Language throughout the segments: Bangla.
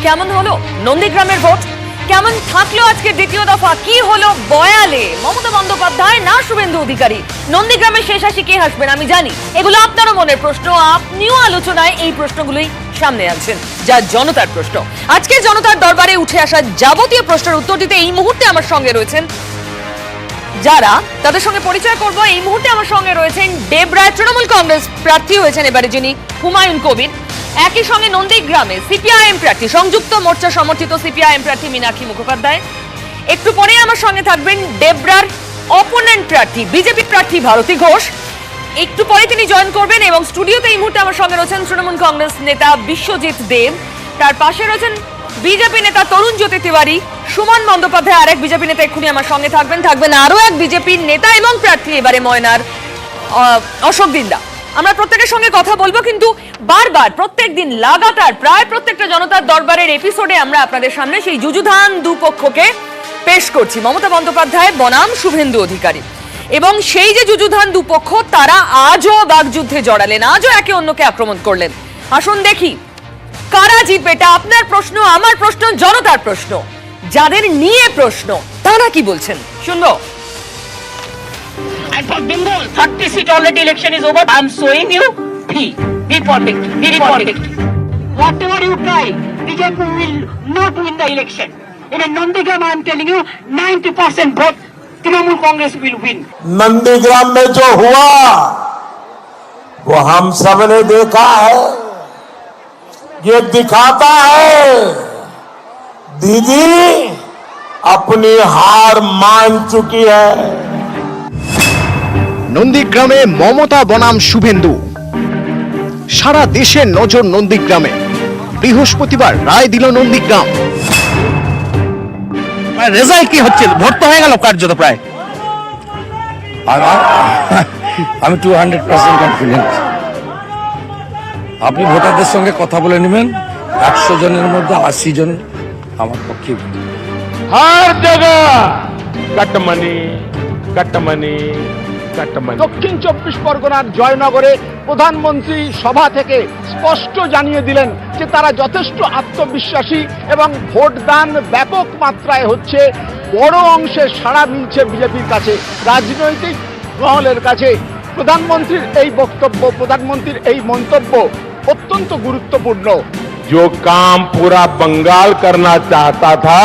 কেমন হলো নন্দীগ্রামের ভোট? কেমন থাকলো আজকে দ্বিতীয় দফা? কি হলো বয়ালে? মমতা বন্দ্যোপাধ্যায় না শুভেন্দু অধিকারী? নন্দীগ্রামে শেষ হাসি কে হাসবেন আমি জানি, এগুলো আপনারও মনের প্রশ্ন। আপনিও আলোচনায় এই প্রশ্নগুলোই সামনে আনছেন, যা জনতার প্রশ্ন। আজকে জনতার দরবারে উঠে আসা যাবতীয় প্রশ্নের উত্তর দিতে এই মুহূর্তে আমার সঙ্গে রয়েছেন যারা, তাদের সঙ্গে পরিচয় করব। এই মুহূর্তে আমার সঙ্গে রয়েছেন দেবরায়, তৃণমূল কংগ্রেস প্রার্থী হয়েছেন এবারে যিনি, হুমায়ুন কবির। একই সঙ্গে নন্দীগ্রামে সিপিআইএম প্রার্থী, সংযুক্ত মোর্চা সমর্থিত সিপিআইএম প্রার্থী মীনাক্ষী মুখোপাধ্যায়। একটু পরে আমার সঙ্গে থাকবেন দেবরার অপোনেন্ট প্রার্থী, বিজেপি প্রার্থী ভারতী ঘোষ। একটু পরে তিনি জয়েন করবেন এবং স্টুডিওতে এই মুহূর্তে আমার সঙ্গে রয়েছেন তৃণমূল কংগ্রেস নেতা বিশ্বজিৎ দেব। তার পাশে রয়েছেন বিজেপি নেতা তরুণ জ্যোতি তিওয়ারি, সুমন বন্দ্যোপাধ্যায় আরেক বিজেপি নেতা এক্ষুনি আমার সঙ্গে থাকবেন আরো এক বিজেপির নেতা এবং প্রার্থী এবারে ময়নার, অশোক দিন্দা। আমরা প্রত্যেকের সঙ্গে কথা বলবো, কিন্তু বারবার প্রত্যেকদিন লাগাতার প্রায় প্রত্যেকটা জনতার দরবারের এপিসোডে আমরা আপনাদের সামনে সেই যুযুধান দুপক্ষকে পেশ করছি, মমতা বন্দ্যোপাধ্যায় বনাম শুভেন্দু অধিকারী। এবং সেই যে যুযুধান দুপক্ষ, তারা আজও বাগযুদ্ধে জড়ালেন, আজও একে অন্যকে আক্রমণ করলেন। আসুন দেখি কারা জিতবে। এটা আপনার প্রশ্ন, আমার প্রশ্ন, জনতার প্রশ্ন। যাদের নিয়ে প্রশ্ন তারা কি বলছেন শুনবো। And for Bengal, 30 seat already election is over. I am showing you be perfect, be perfect. Whatever you try, BJP will not win the election. In a Nandigram, I am telling you, 90% vote, Trinamool Congress will win. Nandigram में जो हुआ वो हम सब ने देखा है। ये दिखाता है दीदी अपनी हार मान चुकी है। নন্দীগ্রামে মমতা বনাম শুভেন্দু। সারা দেশের নজর নন্দীগ্রামে। বৃহস্পতিবার রায় দিল নন্দীগ্রাম। রেজাল্ট কি হচ্ছে? ভোট তো হয়ে গেল কার্যত প্রায়। আমি 200% কনফিডেন্ট। আপনি ভোটারদের সঙ্গে কথা বলে নেবেন, 100 জনের মধ্যে 80 জন আমার পক্ষে। हर जगह कटमनी कटमनी कटमनी। দক্ষিণ 24 পরগনার জয়নগরে প্রধানমন্ত্রী সভা থেকে স্পষ্ট জানিয়ে দিলেন যে তারা যথেষ্ট আত্মবিশ্বাসী এবং ভোটদান ব্যাপক মাত্রায় হচ্ছে। বড় অংশে সাড়া মিলছে বিজেপির কাছে, রাজনৈতিক মহলের কাছে। প্রধানমন্ত্রীর এই বক্তব্য, প্রধানমন্ত্রীর এই মন্তব্য অত্যন্ত গুরুত্বপূর্ণ। जो काम पूरा बंगाल करना चाहता था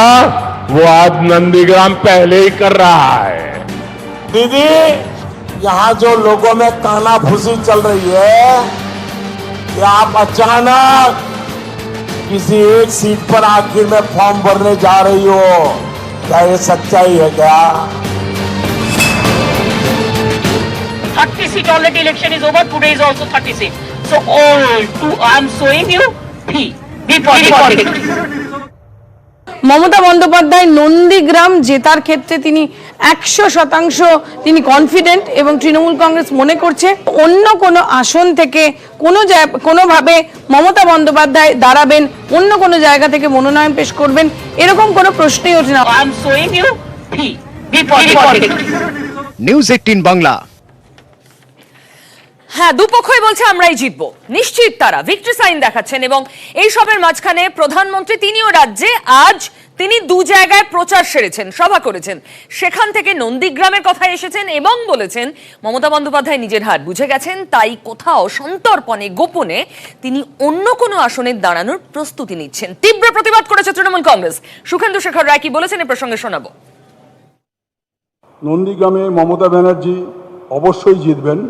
वो आज नंदीग्राम पहले ही कर रहा है। दीदी यहाँ जो लोगों में कानाफूसी चल रही है कि आप अचानक किसी एक सीट पर आखिर में फॉर्म भरने जा रही हो, क्या ये सच्चाई है क्या? 30 seat already election is over. Today is also 30 seat. So all I am showing you be perfect. Mamata Bandyopadhyay Nandigram জেতার ক্ষেত্রে তিনি 100% তিনি কনফিডেন্ট এবং তৃণমূল কংগ্রেস মনে করছে অন্য কোনো আসন থেকে কোনোভাবে মমতা বন্দ্যোপাধ্যায় দাঁড়াবেন, অন্য কোনো জায়গা থেকে মনোনয়ন পেশ করবেন, এরকম কোনো প্রশ্নই ওঠে না। I am showing you be perfect. News 18 Bangla. হ্যাঁ, দুপক্ষই বলছে আমরাই জিতবো, নিশ্চিত তারা ভিক্টরি সাইন দেখাচ্ছেন। এবং এই সবের মাঝখানে প্রধানমন্ত্রী তিনিও রাজ্যে, আজ তিনি দু জায়গায় প্রচার সেরেছেন, সভা করেছেন। সেখান থেকে নন্দীগ্রামের কথা এসেছেন এবং বলেছেন মমতা বন্দ্যোপাধ্যায় নিজের হার বুঝে গেছেন, তাই কোথাও সন্তর্পণে গোপনে তিনি অন্য কোনো আসনে দাঁড়ানোর প্রস্তুতি নিচ্ছেন। তীব্র প্রতিবাদ করেছে তৃণমূল কংগ্রেস। সুখেন্দু শেখর রায় কি বলেছেন এ প্রসঙ্গে শোনাবো। নন্দীগ্রামে মমতা ব্যানার্জি অবশ্যই জিতবেন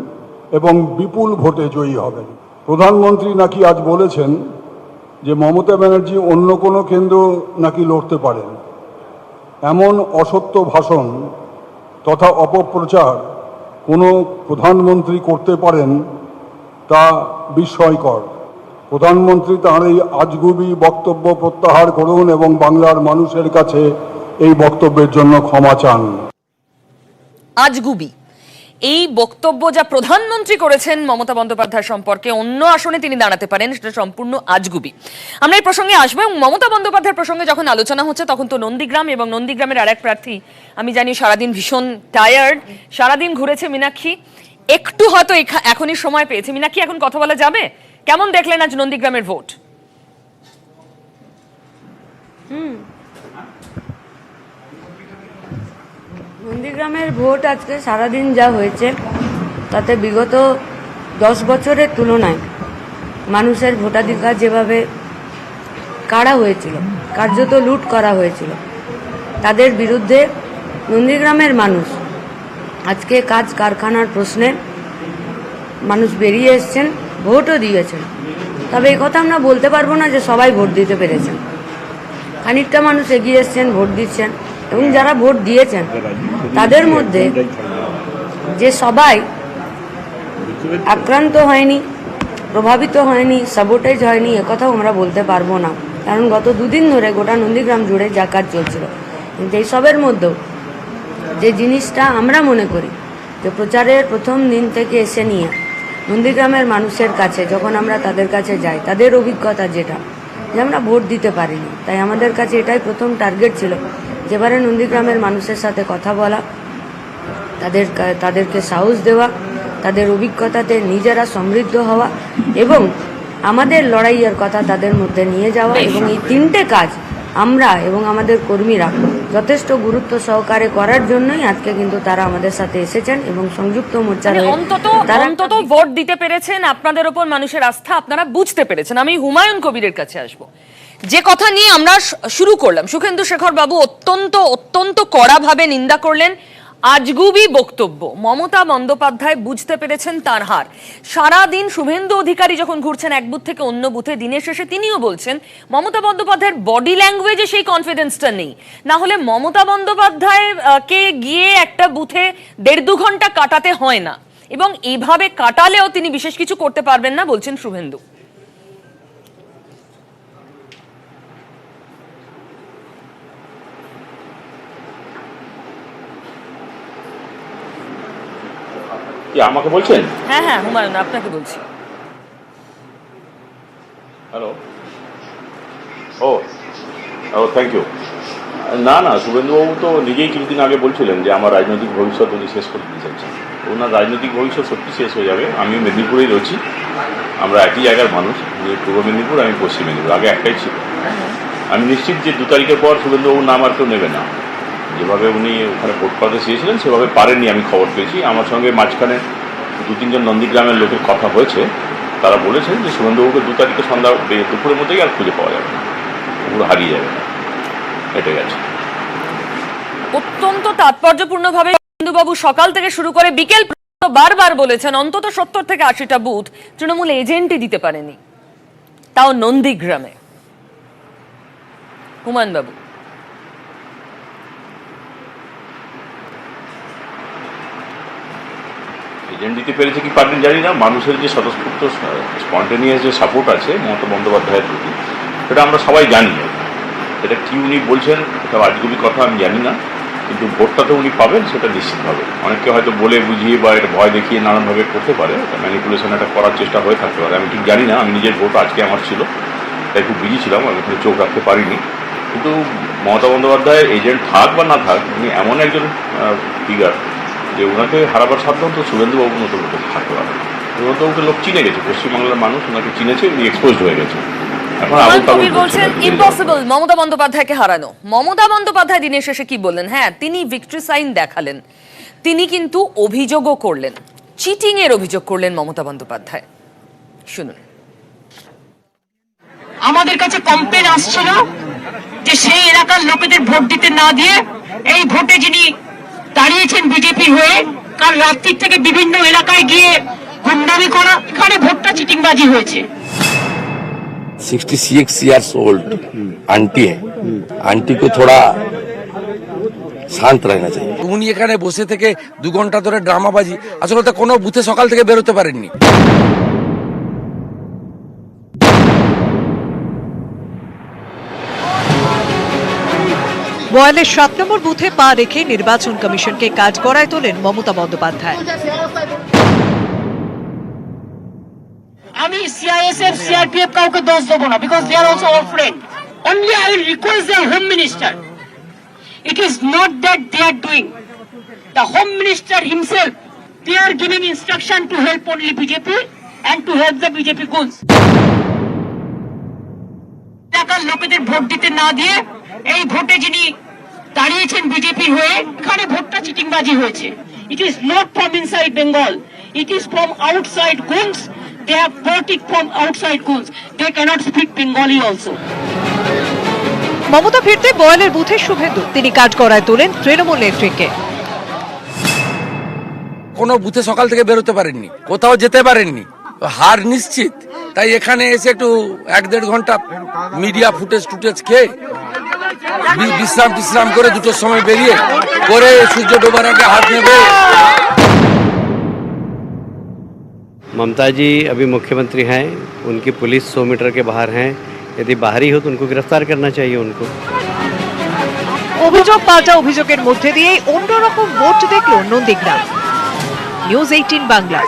এবং বিপুল ভোটে জয়ী হবেন। প্রধানমন্ত্রী নাকি আজ বলেছেন যে মমতা ব্যানার্জি অন্য কোনো কেন্দ্র নাকি লড়তে পারেন। এমন অসত্য ভাষণ তথা অপপ্রচার কোনো প্রধানমন্ত্রী করতে পারেন তা বিস্ময়কর। প্রধানমন্ত্রী তাঁর এই আজগুবি বক্তব্য প্রত্যাহার করুন এবং বাংলার মানুষের কাছে এই বক্তব্যের জন্য ক্ষমা চান। আজগুবি এই বক্তব্য যা প্রধানমন্ত্রী করেছেন মমতা বন্দ্যোপাধ্যায় সম্পর্কে অন্য আসনে তিনি দাঁড়াতে পারেন, সেটা সম্পূর্ণ আজগুবি। আমরা এই প্রসঙ্গে আসবো এবং মমতা বন্দ্যোপাধ্যায়ের প্রসঙ্গে যখন আলোচনা হচ্ছে তখন তো নন্দীগ্রাম এবং নন্দীগ্রামের আরেক প্রার্থী, আমি জানি সারাদিন ভীষণ টায়ার্ড, সারাদিন ঘুরেছে মীনাক্ষী, একটু হয়তো এখনই সময় পেয়েছে। মীনাক্ষী, এখন কথা বলা যাবে? কেমন দেখলেন আজ নন্দীগ্রামের ভোট? নন্দীগ্রামের ভোট আজকে সারাদিন যা হয়েছে তাতে বিগত 10 বছরের তুলনায় মানুষের ভোটাধিকার যেভাবে কাড়া হয়েছিল, কার্যত লুট করা হয়েছিল, তাদের বিরুদ্ধে নন্দীগ্রামের মানুষ আজকে কাজ কারখানার প্রশ্নে মানুষ বেরিয়ে এসছেন, ভোটও দিয়েছেন। তবে এই কথা আমরা বলতে পারবো না যে সবাই ভোট দিতে পেরেছেন। খানিকটা মানুষ এগিয়ে এসছেন, ভোট দিচ্ছেন, এবং যারা ভোট দিয়েছেন তাদের মধ্যে যে সবাই আক্রান্ত হয়নি, প্রভাবিত হয়নি, সাবোটেজ হয়নি, একথাও আমরা বলতে পারবো না, কারণ গত দুদিন ধরে গোটা নন্দীগ্রাম জুড়ে জাকাত চলছিল। কিন্তু এইসবের মধ্যেও যে জিনিসটা আমরা মনে করি যে প্রচারের প্রথম দিন থেকে এসে নিয়ে নন্দীগ্রামের মানুষের কাছে যখন আমরা তাদের কাছে যাই, তাদের অভিজ্ঞতা যেটা যে আমরা ভোট দিতে পারিনি, তাই আমাদের কাছে এটাই প্রথম টার্গেট ছিল যেবারে নন্দীগ্রামের মানুষের সাথে কথা বলা, তাদেরকে সাহস দেওয়া, তাদের অভিজ্ঞতাতে নিজেরা সমৃদ্ধ হওয়া এবং আমাদের লড়াইয়ের কথা তাদের মধ্যে নিয়ে যাওয়া। এবং এই তিনটে কাজ আমরা এবং আমাদের কর্মীরা যথেষ্ট গুরুত্ব সহকারে করার জন্যই আজকে কিন্তু তারা আমাদের সাথে এসেছেন এবং সংযুক্ত মোর্চার অন্তত ভোট দিতে পেরেছেন, আপনাদের ওপর মানুষের আস্থা আপনারা বুঝতে পেরেছেন। আমি হুমায়ুন কবিরের কাছে আসবো। যে কথা নিয়ে আমরা শুরু করলাম, সুখেন্দু শেখর বাবু অত্যন্ত কড়াভাবে নিন্দা করলেন আজগুবি বক্তব্য। মমতা বন্দ্যোপাধ্যায় বুঝতে পেরেছেন তার হার। সারাদিন শুভেন্দু অধিকারী যখন ঘুরছেন এক বুথ থেকে অন্য বুথে, দিনের শেষে তিনিও বলছেন মমতা বন্দ্যোপাধ্যায়ের বডি ল্যাঙ্গুয়েজে সেই কনফিডেন্সটা নেই। না হলে মমতা বন্দ্যোপাধ্যায় কে গিয়ে একটা বুথে 1.5-2 ঘন্টা কাটাতে হয় না, এবং এইভাবে কাটালেও তিনি বিশেষ কিছু করতে পারবেন না বলছেন শুভেন্দু। কি আমাকে বলছেন? হ্যাঁ হুমায়ুন, আপনাকে বলছি। হ্যালো, ও থ্যাংক ইউ। না শুভেন্দুবাবু তো নিজেই কিছুদিন আগে বলছিলেন যে আমার রাজনৈতিক ভবিষ্যৎ উনি শেষ করে দিতে চাইছেন। ওনার রাজনৈতিক ভবিষ্যৎ সত্যি শেষ হয়ে যাবে। আমি মেদিনীপুরেই রয়েছি, আমরা একই জায়গার মানুষ। পূর্ব মেদিনীপুর, আমি পশ্চিম মেদিনীপুর, আগে একটাই ছিল। আমি নিশ্চিত যে 2 তারিখের পর শুভেন্দুবাবুর নাম আর কেউ নেবে না। যেভাবে উনি ওখানে ভোট করতে চেয়েছিলেন সেভাবে পারেননি, আমি খবর পেয়েছি। আমার সঙ্গে মাঝখানে 2-3 জন নন্দীগ্রামের লোকের কথা হয়েছে, তারা বলেছেন যে শুভেন্দুবাবুকে 2 তারিখে সন্ধ্যা দুপুরের মধ্যেই আর খুঁজে পাওয়া যাবে না, পুরো হারিয়ে যাবে না, হেঁটে গেছে। অত্যন্ত তাৎপর্যপূর্ণভাবে শুভেন্দুবাবু সকাল থেকে শুরু করে বিকেল পর্যন্ত বারবার বলেছেন অন্তত 70 থেকে 80টা বুথ তৃণমূল এজেন্টই দিতে পারেনি, তাও নন্দীগ্রামে। হুমায়ুন বাবু, এজেন্ট দিতে পেরেছে কি পারেন জানি না। মানুষের যে স্বতঃস্ফূর্ত স্পন্টেনিয়াস যে সাপোর্ট আছে মমতা বন্দ্যোপাধ্যায়ের প্রতি, সেটা আমরা সবাই জানি। এটা কি উনি বলছেন, এটা আজগুবি কথা আমি জানি না, কিন্তু ভোটটা তো উনি পাবেন সেটা নিশ্চিতভাবে। অনেকে হয়তো বলে বুঝিয়ে বা এটা ভয় দেখিয়ে নানানভাবে করতে পারে, ম্যানিপুলেশন একটা করার চেষ্টা হয়ে থাকতে পারে, আমি ঠিক জানি না। আমি নিজের ভোট আজকে আমার ছিল, তাই খুব বিজি ছিলাম, আমি এখানে চোখ রাখতে পারিনি। কিন্তু মমতা বন্দ্যোপাধ্যায় এজেন্ট থাক বা না থাক, উনি এমন একজন ফিগার যে ওনাকে হারাবার সাধারণত শুভেন্দুবাবুর মতো লোকের থাকতে পারে। শুভেন্দুবাবুকে লোক চিনে গেছে, পশ্চিমবাংলার মানুষ ওনাকে চিনেছে, উনি এক্সপোজড হয়ে গেছে। ইম্পসিবল মমতা বন্দ্যোপাধ্যায়কে হারানো। মমতা বন্দ্যোপাধ্যায় দিনের শেষে কি বললেন? হ্যাঁ, তিনি ভিক্টরি সাইন দেখালেন, তিনি কিন্তু অভিযোগও করলেন, চিটিং এর অভিযোগ করলেন মমতা বন্দ্যোপাধ্যায়। শুনুন। আমাদের কাছে কমপ্লেন আসছিল যে সেই এলাকার লোকেদের ভোট দিতে না দিয়ে এই ভোটে যিনি দাঁড়িয়েছেন বিজেপি হয়ে, কাল রাত্রির থেকে বিভিন্ন এলাকায় গিয়ে গুন্ডামি করা, এখানে ভোটটা চিটিংবাজি হয়েছে। 66 years old आंटी है, आंटी को थोड़ा শান্ত रहना चाहिए। উনি এখানে বসে থেকে 2 ঘন্টা ধরে ড্রামাবাজি, আসলে তো কোনো বুথে সকাল থেকে বেরোতে পারেননি। বয়ালের 7 নম্বর বুথে পা রেখে নির্বাচন কমিশনকে কাজ করায় তোলেন মমতা বন্দ্যোপাধ্যায়। আমি সিআইএসএফ সিআরপিএফ কাউকে দোষ দেবো না, because they are also our friend. Only I will request the home minister, it is not that they are doing, the home minister himself, they are giving instruction to help only BJP and to help the BJP goons. এলাকার লোকেদের ভোট দিতে না দিয়ে এই ভোটে যিনি দাঁড়িয়েছেন বিজেপির হয়ে, এখানে ভোটটা চিটিংবাজি হয়েছে। ইট is not from inside Bengal, it is from outside goons. They have brought it from outside goons. They cannot speak Bengali also. Mamata ফিরতে বয়ালের বুথে শুভেন্দু, তিনি কাজ করায় তোলেন তৃণমূল নেত্রীকে। কোনো বুথে সকাল থেকে বেরোতে পারেননি, কোথাও যেতে পারেননি, হার নিশ্চিত। তাই এখানে এসে একটু 1-1.5 ঘন্টা মিডিয়া ফুটেজ খেয়ে বিশ্রাম করে 2টোর সময় বেরিয়ে করে সূর্য ডোবার আগে হাত নেবে। ममता जी अभी मुख्यमंत्री हैं, उनकी पुलिस 100 मीटर के बाहर हैं। यदि बाहरी हो तो उनको गिरफ्तार करना चाहिए उनको। অভিযোগ পাল্টা অভিযোগের মধ্যে দিয়ে অন্যরকম ভোট দেখল নন্দীগ্রাম। নিউজ 18 বাংলা।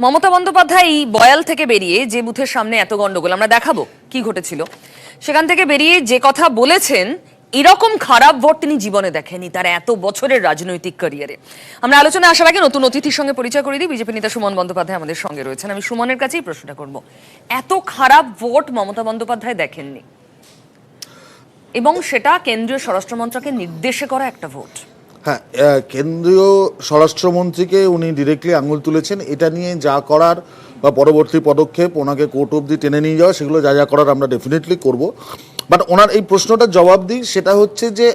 মমতা বন্দ্যোপাধ্যায় এই বয়াল থেকে বেরিয়ে যে বুথের সামনে এত গন্ডগোল, আমরা দেখাবো কি ঘটেছিল, সেখান থেকে বেরিয়ে যে কথা বলেছেন, এরকম খারাপ ভোট তিনি জীবনে দেখেনি তার এত বছরের রাজনৈতিক ক্যারিয়ারে। আমরা আলোচনায় আসার আগে নতুন অতিথির সঙ্গে পরিচয় করে দিই। বিজেপি নেতা সুমন বন্দ্যোপাধ্যায় আমাদের সঙ্গে রয়েছেন। আমি সুমনের কাছেই প্রশ্নটা করব, এত খারাপ ভোট মমতা বন্দ্যোপাধ্যায় দেখেননি, এবং সেটা কেন্দ্রীয় স্বরাষ্ট্রমন্ত্রকের নির্দেশে করা একটা ভোট। হ্যাঁ, কেন্দ্রীয় স্বরাষ্ট্রমন্ত্রীকে উনি ডিরেক্টলি আঙুল তুলেছেন। এটা নিয়ে যা করার বা পরবর্তী পদক্ষেপ, ওনাকে কোর্ট অবধি টেনে নিয়ে যাওয়া, সেগুলো যা করার আমরা ডেফিনেটলি করব। বাট ওনার এই প্রশ্নটার জবাব দিই, সেটা হচ্ছে যে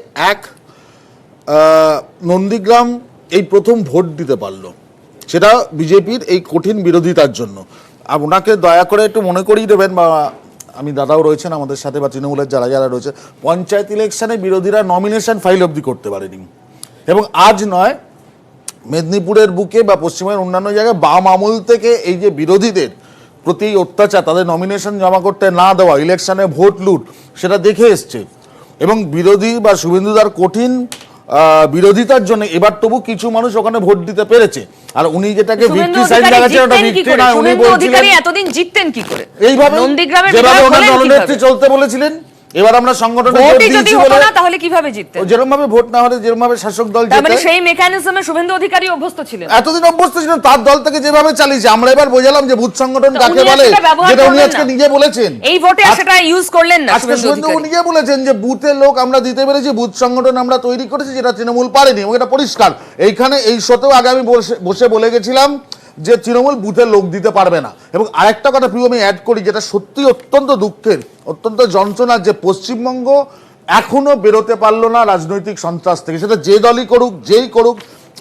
নন্দীগ্রাম এই প্রথম ভোট দিতে পারলো, সেটা বিজেপির এই কঠিন বিরোধিতার জন্য। আর ওনাকে দয়া করে একটু মনে করিয়ে দেবেন, বা আমি দাদাও রয়েছেন আমাদের সাথে, বা তৃণমূলের যারা রয়েছে, পঞ্চায়েত ইলেকশনে বিরোধীরা নমিনেশন ফাইল অবধি করতে পারেনি। এবং আজ নয়, মেদিনীপুরের বুকে বা পশ্চিমবঙ্গের অন্যান্য জায়গায় বাম আমল থেকে এই যে বিরোধীদের প্রতি অত্যাচার, তাদের নমিনেশন জমা করতে না দেওয়া, ইলেকশনে ভোট লুট, সেটা দেখে এসছে। এবং বিরোধী বা শুভেন্দুদার কঠিন বিরোধিতার জন্য এবার তবু কিছু মানুষ ওখানে ভোট দিতে পেরেছে। আর উনি যেটাকে ভিক্টরি সাইন লাগাচ্ছেন, ওটা ভিক্টরি না, উনি বলছিলেন এতদিন জিততেন কি করে, এইভাবে যেভাবে ওনার দলনেত্রী চলতে বলেছিলেন। এবার আমরা সংগঠনে ভোট দিয়েছি বলে, তাহলে কিভাবে জিততেন? যেরকম ভাবে ভোট না হলে যেরকম ভাবে শাসক দল জেতে, মানে সেই মেকানিজমে শুভেন্দু অধিকারী অভ্যস্ত ছিলেন, এতদিন অভ্যস্ত ছিলেন, তার দল থেকে যেভাবে চালিয়েছে। আমরা এবার বোঝালাম যে বুথ সংগঠন কাকে বলে, যেটা উনি আজকে নিজে বলেছেন। এই ভোটে সেটা ইউজ করলেন না শুভেন্দু নিজে বলেছেন যে বুথে লোক আমরা দিতে পেরেছি, বুথ সংগঠন আমরা তৈরি করেছি, যেটা তৃণমূল পারেনি, এবং এটা পরিষ্কার। এইখানে এই শোতেও আগে আমি বসে বলে গেছিলাম যে তৃণমূল বুথে লোক দিতে পারবে না। এবং আরেকটা কথা প্রিয় আমি অ্যাড করি, যেটা সত্যি অত্যন্ত দুঃখের, অত্যন্ত যন্ত্রণার, যে পশ্চিমবঙ্গ এখনো বেরোতে পারলো না রাজনৈতিক সন্ত্রাস থেকে, সেটা যে দলই করুক, যেই করুক,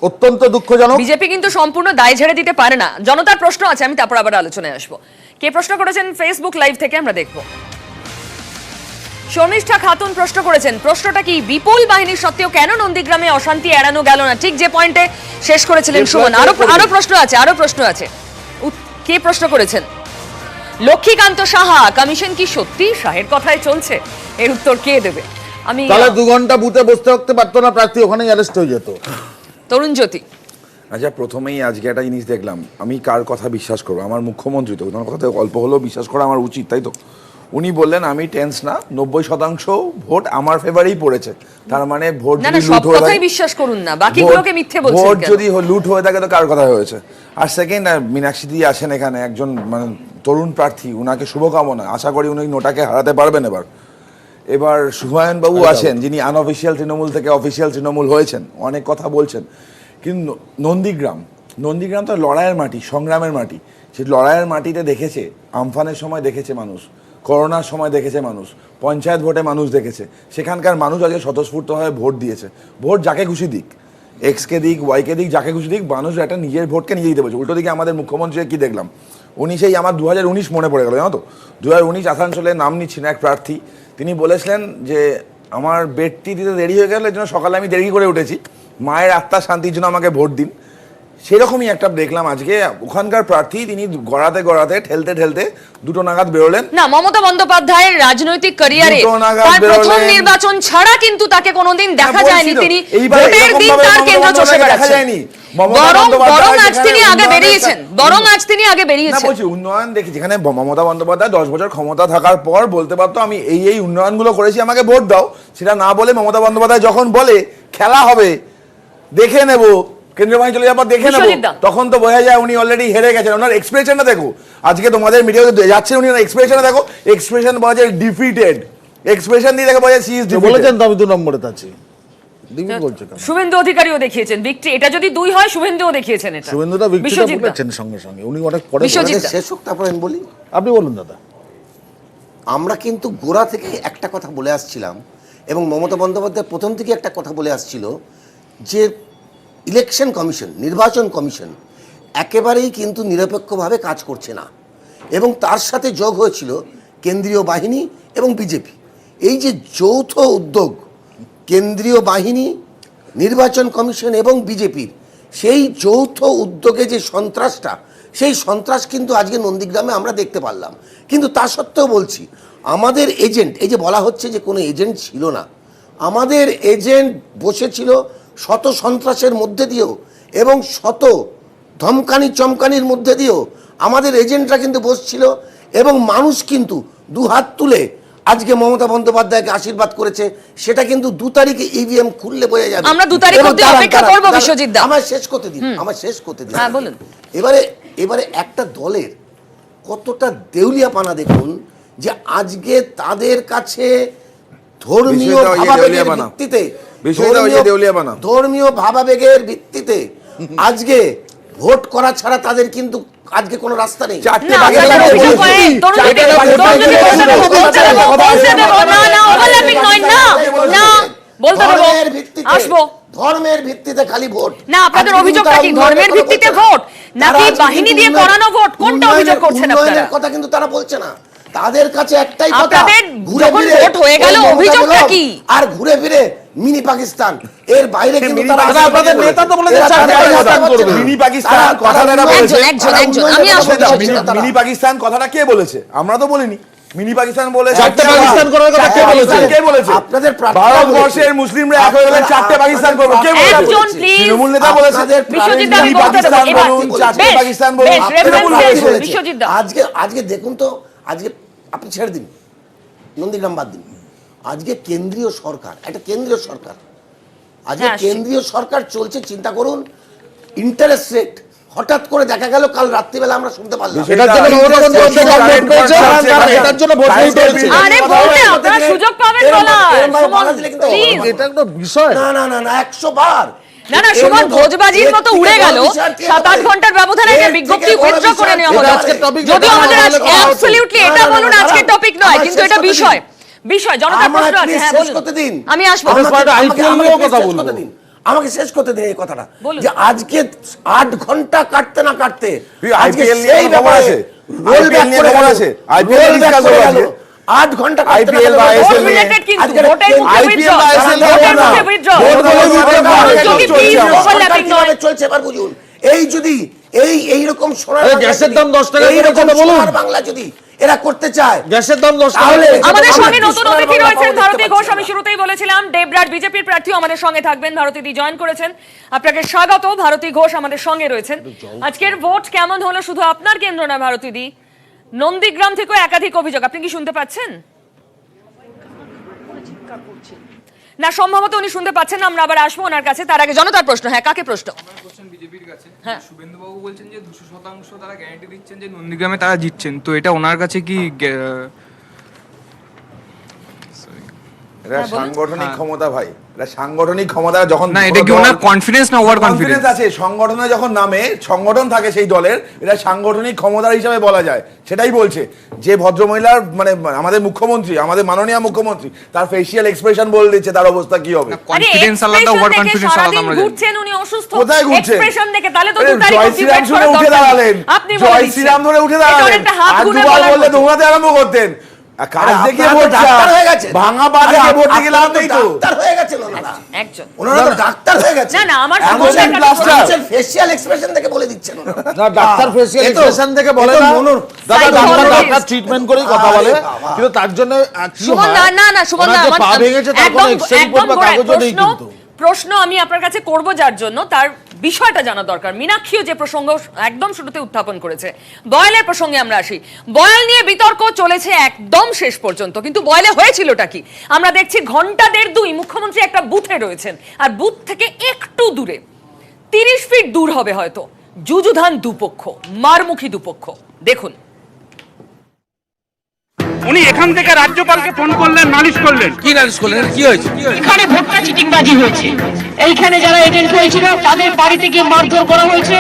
অত্যন্ত দুঃখজনক। বিজেপি কিন্তু সম্পূর্ণ দায় ঝেড়ে দিতে পারে না। জনতার প্রশ্ন আছে, আমি তারপর আবার আলোচনায় আসবো। কে প্রশ্ন করেছেন ফেসবুক লাইভ থেকে আমরা দেখবো। শর্মিষ্ঠা খাতুন প্রশ্ন করেছেন, প্রশ্নটা কি, বিপুল বাহিনীর সত্ত্বেও কেন নন্দীগ্রামে অশান্তি এড়ানো গেল না? ঠিক যে পয়েন্টে শেষ করেছিলেন সুমন। আরো প্রশ্ন আছে। কে প্রশ্ন করেছেন? লক্ষ্মীকান্ত সাহা, কমিশন কি সত্যি শাহের কথায় চলছে? এর উত্তর কে দেবে? আমি তাহলে 2 ঘন্টা বুথে বসতে থাকতে পারতো না প্রার্থী, ওখানেই অ্যারেস্ট হয়ে যেত। তরুণ জ্যোতি। আচ্ছা, প্রথমেই আজকে একটা জিনিস দেখলাম, আমি কার কথা বিশ্বাস করবো? আমার মুখ্যমন্ত্রী তো, ওনার কথা অল্প হলেও বিশ্বাস করা আমার উচিত, তাই তো? উনি বললেন আমি টেন্স না, 90% ভোট আমার ফেভারেই পড়েছে। তার মানে ভোট যদি লুট হয়ে থাকে, বিশ্বাস করুন না, বাকিগুলোকে মিথ্যে বলছেন। ভোট যদি লুট হয়ে থাকে তো কার কথা হয়েছে? আর সেকেন্ড, মীনাক্ষী দি আছেন এখানে, একজন মানে তরুণ প্রার্থী, উনাকে শুভকামনা, আশা করি উনি নোটাকে হারাতে পারবেন। এবার শুভায়ন বাবু আছেন, যিনি আনঅফিসিয়াল তৃণমূল থেকে অফিসিয়াল তৃণমূল হয়েছেন, অনেক কথা বলছেন। কিন্তু নন্দীগ্রাম তো লড়াইয়ের মাটি, সংগ্রামের মাটি। সেই লড়াইয়ের মাটিতে দেখেছে, আমফানের সময় দেখেছে মানুষ, করোনার সময় দেখেছে মানুষ, পঞ্চায়েত ভোটে মানুষ দেখেছে। সেখানকার মানুষ আজকে স্বতঃস্ফূর্তভাবে ভোট দিয়েছে। ভোট যাকে খুশি দিক, এক্সকে দিক, ওয়াইকে দিক, যাকে খুশি দিক, মানুষ একটা নিজের ভোটকে নিজে দিতে বলছে। উল্টো দিকে আমাদের মুখ্যমন্ত্রীকে কি দেখলাম, উনি সেই আমার 2019 মনে পড়ে গেল, জানো তো, 2019 আসানসোলে নাম নিচ্ছি না, এক প্রার্থী, তিনি বলেছিলেন যে আমার বেডটি দিতে দেরি হয়ে গেল, এর জন্য সকালে আমি দেরি করে উঠেছি, মায়ের আত্মার শান্তির জন্য আমাকে ভোট দিন। সেরকমই একটা দেখলাম আজকে ওখানকার প্রার্থী, তিনি গড়াতে ঠেলতে 2টো নাগাদ বেরোলেন। না, মমতা বন্দ্যোপাধ্যায়ের রাজনৈতিক ক্যারিয়ারে তার প্রথম নির্বাচন ছাড়া কিন্তু তাকে কোনোদিন দেখা যায়নি। তিনি ভোটের দিন তার কেন্দ্র চষে বেড়াচ্ছেন। বরং আজ তিনি আগে বেরিয়েছেন। বলছি উন্নয়ন দেখি, যেখানে মমতা বন্দ্যোপাধ্যায় 10 বছর ক্ষমতা থাকার পর বলতে পারতো আমি এই উন্নয়নগুলো করেছি, আমাকে ভোট দাও, সেটা না বলে মমতা বন্দ্যোপাধ্যায় যখন বলে খেলা হবে, দেখে নেব, কেন্দ্রীয় বাহিনী চলে যাবার দেখে নেবো, তখন তো বোঝা যায় উনি অলরেডি হেরে গেছেন। ওনার এক্সপ্রেশনটা দেখো, আজকে তোমাদের মিডিয়াতে যাচ্ছে, উনি এক্সপ্রেশনটা দেখো, এক্সপ্রেশন পাওয়া যায় ডিফিটেড, এক্সপ্রেশন দিয়ে দেখে বোঝা সি ইজ বলেছেন তো আমি 2 নম্বরে আছি। দিবি বলছে কেন? শুভেন্দু অধিকারীও দেখিয়েছেন ভিক্টরি, এটা যদি 2 হয় শুভেন্দুও দেখিয়েছেন এটা। শুভেন্দুটা ভিক্টরিটা বিশ্বজিৎ দা। বলেছেন সঙ্গে সঙ্গে, উনি অনেক পরে বিশ্বজিৎ দা। শেষ হোক তারপর আমি বলি। আপনি বলুন দাদা। আমরা কিন্তু গোড়া থেকে একটা কথা বলে আসছিলাম এবং মমতা বন্দ্যোপাধ্যায় প্রথম থেকে একটা কথা বলে আসছিল যে ইলেকশন কমিশন, নির্বাচন কমিশন একেবারেই কিন্তু নিরপেক্ষভাবে কাজ করছে না, এবং তার সাথে যোগ হয়েছিল কেন্দ্রীয় বাহিনী এবং বিজেপি। এই যে যৌথ উদ্যোগ কেন্দ্রীয় বাহিনী, নির্বাচন কমিশন এবং বিজেপির, সেই যৌথ উদ্যোগে যে সন্ত্রাসটা, সেই সন্ত্রাস কিন্তু আজকে নন্দীগ্রামে আমরা দেখতে পারলাম। কিন্তু তা সত্ত্বেও বলছি, আমাদের এজেন্ট, এই যে বলা হচ্ছে যে কোনো এজেন্ট ছিল না, আমাদের এজেন্ট বসেছিল শত সন্ত্রাসের মধ্যে দিয়েও এবং শত ধমকানি চমকানির মধ্যে দিয়েও আমাদের এজেন্টরা কিন্তু বসছিল, এবং মানুষ কিন্তু দুহাত তুলে আজকে মমতা বন্দ্যোপাধ্যায়কে আশীর্বাদ করেছে। সেটা কিন্তু 2 তারিখে ইভিএম খুললে বোঝা যাবে। আমরা 2 তারিখ অবধি অপেক্ষা করব বিশ্বজিৎ দা। আমার শেষ করতে দিন, আমার শেষ করতে দিন। হ্যাঁ বলুন। এবারে একটা দলের কতটা দেউলিয়াপানা দেখুন, যে আজকে তাদের কাছে ধর্মীয় ভাবাবেগের ভিত্তিতে, ধর্মীয় ভাবাবেগের ভিত্তিতে আজকে ভোট করা ছাড়া তাদের কিন্তু আজকে কোনো রাস্তা নেই। ধর্মের ভিত্তিতে খালি ভোট না, আপনাদের অভিযোগটা কি ধর্মের ভিত্তিতে ভোট নাকি বাহিনী দিয়ে করানো ভোট? কোনটা অভিযোগ করছেন আপনারা? কথা কিন্তু তারা বলছে না। তাদের কাছে একটাই কথা, ঘুরে ফিরে ভোট হয়ে গেল, অভিযোগটা কি? আর ঘুরে ফিরে মিনি পাকিস্তান, এর বাইরে কিন্তু তারা আপনাদের নেতা তো বলেছে 4টে পাকিস্তান করবে। মিনি পাকিস্তান কথাটা বলেছে, আমি আসলে মিনি পাকিস্তান কথাটা কে বলেছে? আমরা তো বলিনি। মিনি পাকিস্তান বলেছে, 4টে পাকিস্তান করার কথা কে বলেছে? কে বলেছে? আপনাদের ভারতবর্ষের মুসলিমরা এক হয়ে গেলে 4টে পাকিস্তান করবে, কে বলেছে? একজন প্লিজ। তৃণমূল নেতা বলেছে। বিশ্বজিৎ দা, আমি মিনি বলতে দেব পাকিস্তান এবার। বলুন, 4টে পাকিস্তান বলুন, বেশ, তৃণমূল reference বলেছে। বিশ্বজিৎ দা। আজকে দেখুন তো, আজকে আপনি ছেড়ে দিন, নন্দীগ্রাম বাদ দিন, আজকে কেন্দ্রীয় সরকার, একটা কেন্দ্রীয় সরকার, আজকে কেন্দ্রীয় সরকার চলছে। চিন্তা করুন, ইন্টারেস্ট রেট হঠাৎ করে দেখা গেল কাল রাত্রিবেলা আমরা শুনতে পারলাম। এটার জন্য মমতা বন্দ্যোপাধ্যায় ভোট পেয়েছে, এটার জন্য ভোট পেয়েছে। আরে বলতে আপনারা সুযোগ পাবেন বলার। প্লিজ, এটা একটা বিষয়। না না না না, 100 বার না না, সুমন ভোজবাজির মতো উড়ে গেল 7-8 ঘন্টার ব্যবধানে একটা বিজ্ঞপ্তি উইথড্র করে নেওয়া হলো। যদিও আমাদের আজকে অ্যাবসলিউটলি এটা বলুন আজকের টপিক নয়, কিন্তু এটা বিষয় জনতার প্রশ্ন আছে। হ্যাঁ বলুন, আমি আসবো। আমাকে শেষ করতে দিন এই কথাটা, যে আজকে 8 ঘন্টা কাটতে না কাটতে আজকে সেই ব্যাপারে আছে, রোল ব্যাক করে আছে, আইপিএল ডিসকাস হলো আজকে 8 ঘন্টা আইপিএল বা আইএসএল রিলেটেড, কিন্তু ভোটের মুখে উইথড্র, ভোটের মুখে উইথড্র, যদি প্লিজ ওভারল্যাপিং নয় চলছে। এবার বুঝুন, এই যদি এইরকম সোনার গ্যাসের দাম 10 টাকা করে কথা বলুন, বাংলা যদি এরা করতে চায়, গ্যাসের দাম 10 টাকা। আমাদের সঙ্গে নতুন অতিথি রয়েছেন ভারতী ঘোষ। আমি শুরুতেই বলেছিলাম ডেবরাট বিজেপির প্রার্থীও আমাদের সঙ্গে থাকবেন। ভারতীদি জয়েন করেছেন, আপনাকে স্বাগত। ভারতী ঘোষ আমাদের সঙ্গে রয়েছেন। আজকের ভোট কেমন হলো শুধু আপনার কেন্দ্র না ভারতীদি, নন্দীগ্রাম থেকেও একাধিক অভিযোগ, আপনি কি শুনতে পাচ্ছেন? না, সম্ভবত উনি শুনতে পাচ্ছেন না, আমরা আবার আসবো ওনার কাছে। তার আগে জনতার প্রশ্ন। হ্যাঁ, কাকে প্রশ্ন? বিজেপির কাছে শুভেন্দু বাবু বলছেন যে 200% তারা গ্যারান্টি দিচ্ছেন যে নন্দীগ্রামে তারা জিতছেন, তো এটা ওনার কাছে কি এটা সাংগঠনিক ক্ষমতা ভাই, এটা সাংগঠনিক ক্ষমতা। যখন না, এটা কি ওনার কনফিডেন্স না ওভার কনফিডেন্স আছে? সংগঠনে যখন নামে, সংগঠন থাকে সেই দলের, এটা সাংগঠনিক ক্ষমতা হিসাবে বলা যায়। সেটাই বলছে যে ভদ্রমহিলার, মানে আমাদের মুখ্যমন্ত্রী, আমাদের মাননীয় মুখ্যমন্ত্রী, তার ফেসিয়াল এক্সপ্রেশন বলে দিচ্ছে তার অবস্থা কি হবে। কনফিডেন্স আলাদা, ওভার কনফিডেন্স আলাদা। আমরা ঘুরছেন, উনি অসুস্থ, কোথায় ঘুরছেন? এক্সপ্রেশন দেখে তাহলে তো 2 তারিখ জয় শ্রীরাম শুনে উঠে দাঁড়ালেন, জয় শ্রীরাম ধরে উঠে দাঁড়ালেন, আর দুবার বললে দৌড়াতে আরম্ভ করতেন। কাজ দেখিয়ে ভোট হয়ে গেছে, ভাঙা পা দেখে ভোট দিকে লাভ নেই তো। ডাক্তার হয়ে গেছেন ওনারা, একজন ওনারা তো ডাক্তার হয়ে গেছে। না না, আমার ফেসিয়াল এক্সপ্রেশন দেখে বলে দিচ্ছেন ওনারা। না, ডাক্তার ফেসিয়াল এক্সপ্রেশন দেখে বলে না, দাদা ডাক্তার ট্রিটমেন্ট করেই কথা বলে, কিন্তু তার জন্য সুমন না না না, সুমন না, পা ভেঙেছে তার কোনো এক্সরে রিপোর্ট বা কাগজও নেই। কিন্তু প্রশ্ন আমি আপনার কাছে করব, যার জন্য তার বিষয়টা জানা দরকার। মীনাক্ষীও যে প্রসঙ্গ একদম শুরুতে উত্থাপন করেছে, বয়েলের প্রসঙ্গে আমরা আসি। বয়েল নিয়ে বিতর্ক চলেছে একদম শেষ পর্যন্ত, কিন্তু বয়েলে হয়েছিলটা কি আমরা দেখছি। ঘন্টা 1.5-2 মুখ্যমন্ত্রী একটা বুথে রয়েছেন, আর বুথ থেকে একটু দূরে 30 ফিট দূর হবে হয়তো যুযুধান দুপক্ষ, মারমুখী দুপক্ষ। দেখুন, উনি এখান থেকে রাজ্যপালকে ফোন করলেন, নালিশ করলেন। কি নালিশ করলেন? কি হয়েছে? এখানে ভোটটা চিটিংবাজি হয়েছে, এইখানে যারা এজেন্ট হয়েছিল তাদের বাড়িতে গিয়ে মারধর করা হয়েছে।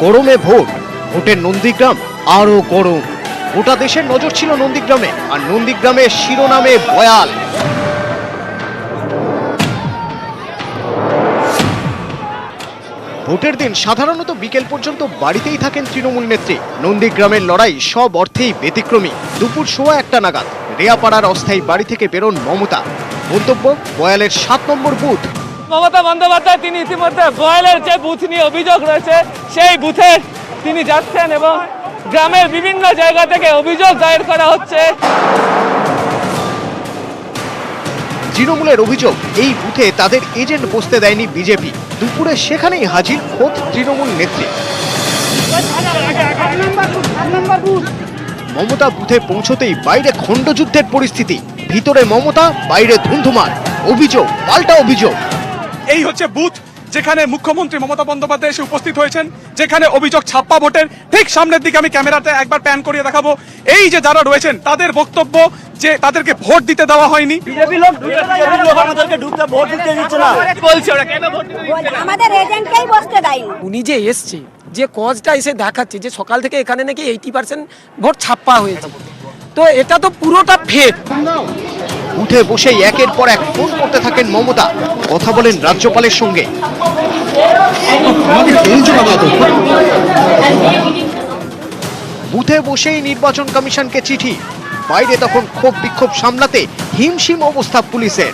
গরমে ভোট, ভোটের নন্দীগ্রাম আরো গরম। গোটা দেশের নজর ছিল নন্দীগ্রামে, আর নন্দীগ্রামের শিরোনামে বয়াল। ভোটের দিন সাধারণত বিকেল পর্যন্ত বাড়িতেই থাকেন তৃণমূল নেত্রী। নন্দীগ্রামের লড়াই সব অর্থেই ব্যতিক্রমী। দুপুর 1:15 নাগাদ রেয়াপাড়ার অস্থায়ী বাড়ি থেকে বেরোন মমতা। গন্তব্য বয়ালের 7 নম্বর বুথ। মমতা বন্দ্যোপাধ্যায় তিনি ইতিমধ্যে বয়ালের যে বুথ নিয়ে অভিযোগ রয়েছে সেই বুথে তিনি যাচ্ছেন এবং গ্রামের বিভিন্ন জায়গা থেকে অভিযোগ দায়ের করা হচ্ছে। তৃণমূলের অভিযোগ, এই বুথে তাদের এজেন্ট বসতে দেয়নি বিজেপি। দুপুরে সেখানেই হাজির খোদ তৃণমূল নেত্রী। মমতা বুথে পৌঁছতেই বাইরে খণ্ডযুদ্ধের পরিস্থিতি। ভিতরে মমতা, বাইরে ধুন্ধুমার। অভিযোগ পাল্টা অভিযোগ। এই হচ্ছে বুথ যেখানে মুখ্যমন্ত্রী মমতা বন্দ্যোপাধ্যায় এসে উপস্থিত হয়েছেন, যেখানে অভিযোগ ছাপ্পা ভোটের। ঠিক সামনের দিকে আমি ক্যামেরাতে একবার প্যান করিয়ে দেখাবো। এই যে যারা রয়েছেন তাদের বক্তব্য যে তাদেরকে ভোট দিতে দেওয়া হয়নি। আমাদেরকে ঢুকতে ভোট দিতে দিচ্ছে না বলছে ওরা কেন ভোট দিতে দিচ্ছে না? আমাদের এজেন্টকেই বসতে দেয়নি। উনি যে এসছে, যে কজটা এসে দেখাচ্ছে যে সকাল থেকে এখানে নাকি 80% ভোট ছাপ্পা হয়েছে, তো এটা তো পুরোটা ফেক। উঠে বসেই একের পর এক ফোন করতে থাকেন মমতা। কথা বলেন রাজ্যপালের সঙ্গে। বুথে বসেই নির্বাচন কমিশনকে চিঠি। বাইরে তখন ক্ষোভ বিক্ষোভ সামলাতে হিমশিম অবস্থা পুলিশের।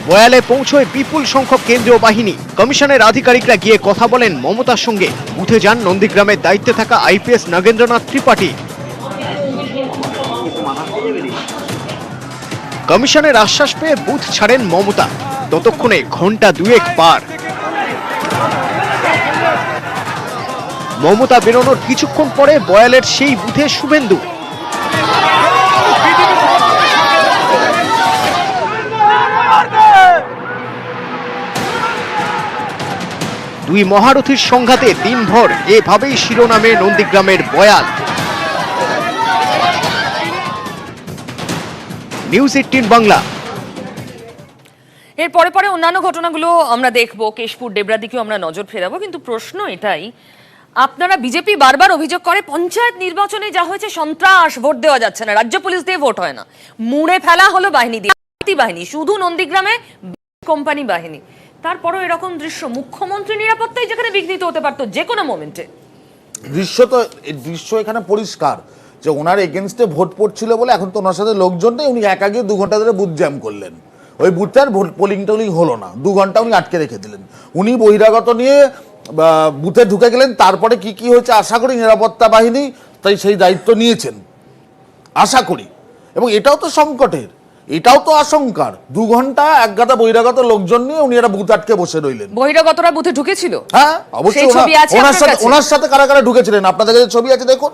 বয়ালে পৌঁছয় বিপুল সংখ্যক কেন্দ্রীয় বাহিনী। কমিশনের আধিকারিকরা গিয়ে কথা বলেন মমতার সঙ্গে। বুথে যান নন্দীগ্রামের দায়িত্বে থাকা আইপিএস নাগেন্দ্রনাথ ত্রিপাঠী। কমিশনের আশ্বাস পেয়ে বুথ ছাড়েন মমতা। ততক্ষণে ঘন্টা 2 পার। মমতা বেরোনোর কিছুক্ষণ পরে বয়ালের সেই বুথে শুভেন্দু। দুই মহারথীর সংঘাতে দিনভর এভাবেই শিরোনামে নন্দীগ্রামের বয়াল। নিউজ 18 বাংলা। এর পরে পরে অন্যান্য ঘটনাগুলো আমরা দেখবো, কেশপুর ডেবরা দিকেও আমরা নজর ফেরাবো। কিন্তু প্রশ্ন এটাই, আপনারা বিজেপি বারবার অভিযোগ করে পঞ্চায়েত নির্বাচনে যা হয়েছে সন্ত্রাস, ভোট দেওয়া যাচ্ছে না, রাজ্য পুলিশ দিয়ে ভোট হয় না, মুড়ে ফেলা হলো বাহিনী দিয়ে, বাহিনী শুধু নন্দীগ্রামে কোম্পানি বাহিনী। তারপরও এরকম দৃশ্য, মুখ্যমন্ত্রী নিরাপত্তায় যেখানে বিঘ্নিত হতে পারতো যে কোনো মোমেন্টে। দৃশ্য এখানে পরিষ্কার যে ওনার এগেনস্টে ভোট পড়ছিল বলে এখন তো ওনার সাথে লোকজন নেই, উনি একা গিয়ে 2 ঘন্টা ধরে বুথ জ্যাম করলেন। ওই বুথে আর ভোট পোলিং টোলিং হলো না, 2 ঘন্টা উনি আটকে রেখে দিলেন। উনি বহিরাগত নিয়ে বুথে ঢুকে গেলেন। তারপরে কি কি হয়েছে আশা করি নিরাপত্তা বাহিনী তাই সেই দায়িত্ব নিয়েছেন, আশা করি। এবং এটাও তো সংকটের, এটাও তো আশঙ্কার। 2 ঘন্টা একগাদা বহিরাগত লোকজন নিয়ে উনি একটা বুথ আটকে বসে রইলেন। বহিরাগতরা বুথে ঢুকেছিল? হ্যাঁ অবশ্যই। ওনার সাথে কারা কারা ঢুকেছিলেন আপনাদের কাছে ছবি আছে দেখুন।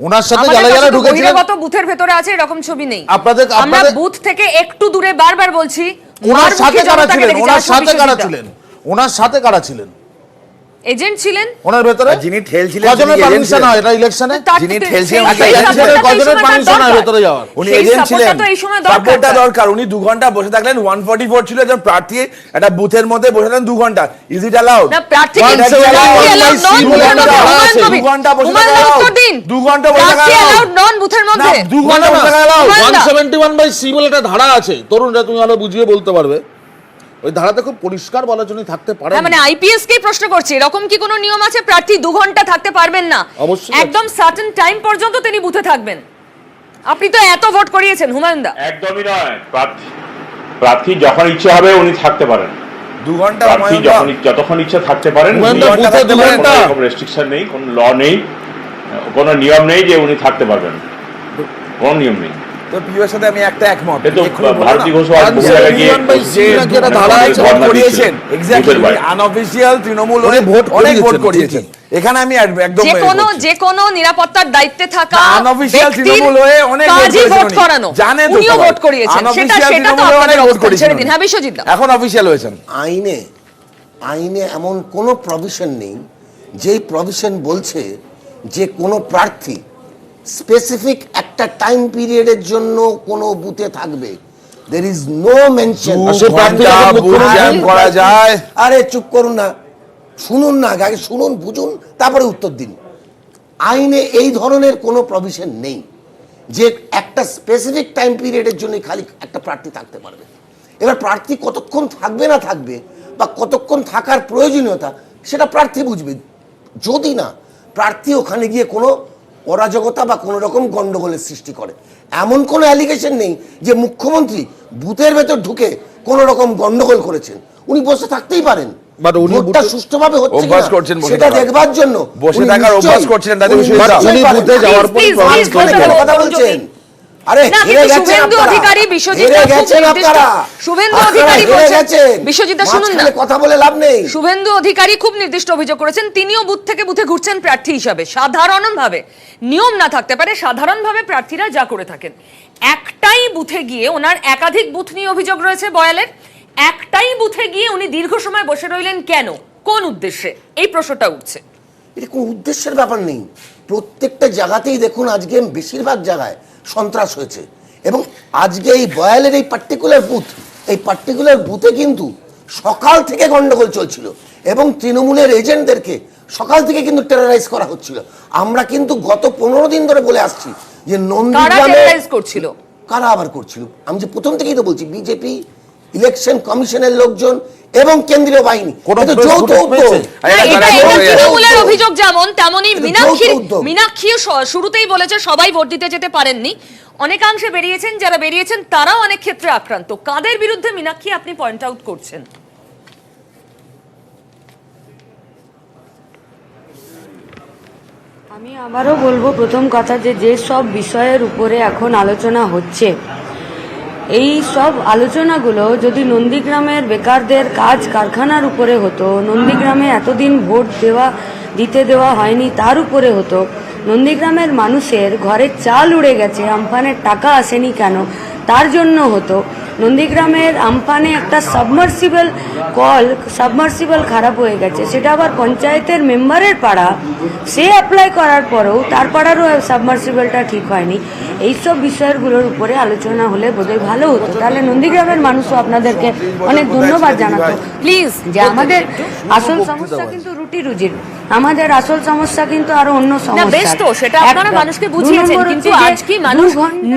ওনার সাথে যারা যারা ঢুকেছিলেন, বহিরাগত বুথের ভেতরে আছে এরকম ছবি নেই। আমরা আপনাদের বুথ থেকে একটু দূরে বারবার বলছি, ওনার সাথে কারা ছিলেন, ওনার সাথে কারা ছিলেন, ওনার সাথে কারা ছিলেন? এজেন্ট ছিলেন ওনার ভেতরে। যিনি ঠেলছিলেন, কজনের পারমিশন হয় এটা ইলেকশনে? যিনি ঠেলছিলেন কজনের পারমিশন হয় ভেতরে যাওয়ার? উনি এজেন্ট ছিলেন, সাপোর্টটা দরকার। উনি 2 ঘন্টা বসে থাকলেন, 144 ছিল একজন প্রার্থী একটা বুথের মধ্যে বসে থাকলেন 2 ঘন্টা। Is it allowed? না, প্রার্থী কিন্তু 2 ঘন্টা বসে থাকা অ্যালাউড? 2 ঘন্টা বসে থাকা অ্যালাউড নন বুথের মধ্যে? 2 ঘন্টা বসে থাকা অ্যালাউড? 171/C বলে একটা ধারা আছে, তরুণরা তুমি আলো বুঝিয়ে বলতে পারবে। ওই ধারাতে খুব পরিষ্কার বলার জন্য থাকতে পারে। মানে আইপিএস কে প্রশ্ন করছি, এরকম কি কোনো নিয়ম আছে প্রার্থী 2 ঘন্টা থাকতে পারবেন না? অবশ্যই একদম সার্টেন টাইম পর্যন্ত তিনি বুথে থাকবেন। আপনি তো এত ভোট করিয়েছেন হুমায়ুন দা। একদমই নয়, প্রার্থী যখন ইচ্ছে হবে উনি থাকতে পারেন। 2 ঘন্টা প্রার্থী যতক্ষণ ইচ্ছা থাকতে পারেন। কোনো রেস্ট্রিকশন নেই, কোনো ল নেই, কোনো নিয়ম নেই যে উনি থাকতে পারবেন, কোনো নিয়ম নেই। তো পিওর সাথে আমি একটা একমত। এ তো ভারতী ঘোষ বহু জায়গায় গিয়ে যে একটা ধারা আছে ভোট করিয়েছেন, এক্স্যাক্টলি আনঅফিশিয়াল তৃণমূল অনেক ভোট করিয়েছেন। এখানে আমি একদম যে কোনো নিরাপত্তার দায়িত্বে থাকা আনঅফিশিয়াল তৃণমূল হয়ে অনেক ভোট করানো জানেন তো উনিও ভোট করিয়েছেন, সেটা তো আপনাদের অবস্থান ছেড়ে দিন। হ্যাঁ বিশ্বজিৎ দা, এখন অফিশিয়াল হয়েছেন। আইনে এমন কোনো প্রভিশন নেই যেই প্রভিশন বলছে যে কোনো প্রার্থী স্পেসিফিক একটা টাইম পিরিয়ডের জন্য কোনো বুথে থাকবে। there is no mention করা যায়। আরে চুপ করুন না, শুনুন না, আগে শুনুন, বুঝুন, তারপরে উত্তর দিন। আইনে এই ধরনের কোনো প্রভিশন নেই যে একটা স্পেসিফিক টাইম পিরিয়ডের জন্য খালি একটা প্রার্থী থাকতে পারবে। এবার প্রার্থী কতক্ষণ থাকবে না থাকবে বা কতক্ষণ থাকার প্রয়োজনীয়তা সেটা প্রার্থী বুঝবে। যদি না প্রার্থী ওখানে গিয়ে কোনো অরাজকতা বা কোনো রকম গন্ডগোলের সৃষ্টি করে, এমন কোনো অ্যালিগেশন নেই যে মুখ্যমন্ত্রী বুথের ভেতর ঢুকে কোনো রকম গন্ডগোল করেছেন। উনি বসে থাকতেই পারেন, ভোটটা সুষ্ঠুভাবে হচ্ছে কিনা সেটা দেখবার জন্য বসে থাকার অভ্যাস করছিলেন। তাদের বুথে যাওয়ার পর কথা বলছেন। আরে হেরে গেছেন অধিকারী, শুভেন্দু অধিকারী বলছেন, বিশ্বজিৎ দা শুনুন না, কথা বলে লাভ নেই। শুভেন্দু অধিকারী খুব নির্দিষ্ট অভিযোগ করেছেন, তিনিও বুথ থেকে বুথে ঘুরছেন প্রার্থী হিসাবে। সাধারণভাবে নিয়ম না থাকতে পারে, সাধারণভাবে প্রার্থীরা যা করে থাকেন। একটাই বুথে গিয়ে, ওনার একাধিক বুথ নিয়ে অভিযোগ রয়েছে বয়ালের, একটাই বুথে গিয়ে উনি দীর্ঘ সময় বসে রইলেন কেন, কোন উদ্দেশ্যে, এই প্রশ্নটা উঠছে। এটা কোনো উদ্দেশ্যের ব্যাপার নেই। প্রত্যেকটা জায়গাতেই দেখুন আজকে বেশিরভাগ জায়গায় সন্ত্রাস হয়েছে এবং আজকে এই বয়ালের এই পার্টিকুলার বুথে কিন্তু সকাল থেকে গন্ডগোল চলছিল এবং তৃণমূলের এজেন্টদেরকে সকাল থেকে কিন্তু টেররাইজ করা হচ্ছিল। আমরা কিন্তু গত 15 দিন ধরে বলে আসছি যে নন্দীগ্রামে করছিল, কারা আবার করছিল, আমি যে প্রথম থেকেই তো বলছি, বিজেপি, ইলেকশন কমিশনের লোকজন এবং কেন্দ্রীয় বাহিনী। তৃণমূলের অভিযোগ যেমন তেমনি মীনাক্ষী শুরুতেই বলেছে সবাই ভোট দিতে যেতে পারেননি, অনেকাংশে বেরিয়েছেন, যারা বেরিয়েছেন তারাও অনেক ক্ষেত্রে আক্রান্ত। কাদের বিরুদ্ধে মীনাক্ষী আপনি পয়েন্ট আউট করছেন? আমি আবারও বলবো প্রথম কথা যে সব বিষয়ের উপরে এখন আলোচনা হচ্ছে, এই সব আলোচনাগুলো যদি নন্দীগ্রামের বেকারদের কাজ কারখানার উপরে হতো, নন্দীগ্রামে এতদিন ভোট দিতে দেওয়া হয়নি তার উপরে হতো, নন্দীগ্রামের মানুষের ঘরের চাল উড়ে গেছে, আমফানের টাকা আসেনি কেন তার জন্য হতো, নন্দীগ্রামের আমফানে একটা সাবমার্সিবল খারাপ হয়ে গেছে, সেটা আবার পঞ্চায়েতের মেম্বারের পাড়া, সে অ্যাপ্লাই করার পরেও তার পাড়ারও সাবমার্সিবলটা ঠিক হয়নি। এইসব বিষয়গুলোর উপরে আলোচনা হলে বোধহয় ভালো হতো, তাহলে নন্দীগ্রামের মানুষও আপনাদেরকে অনেক ধন্যবাদ জানাতো। প্লিজ, যে আমাদের আসল সমস্যা কিন্তু রুটি রুজির, আমাদের আসল সমস্যা কিন্তু আরো অন্য সমস্যা। বেশ, তো সেটা আপনারা মানুষকে বুঝিয়েছেন, কিন্তু আজ কি মানুষ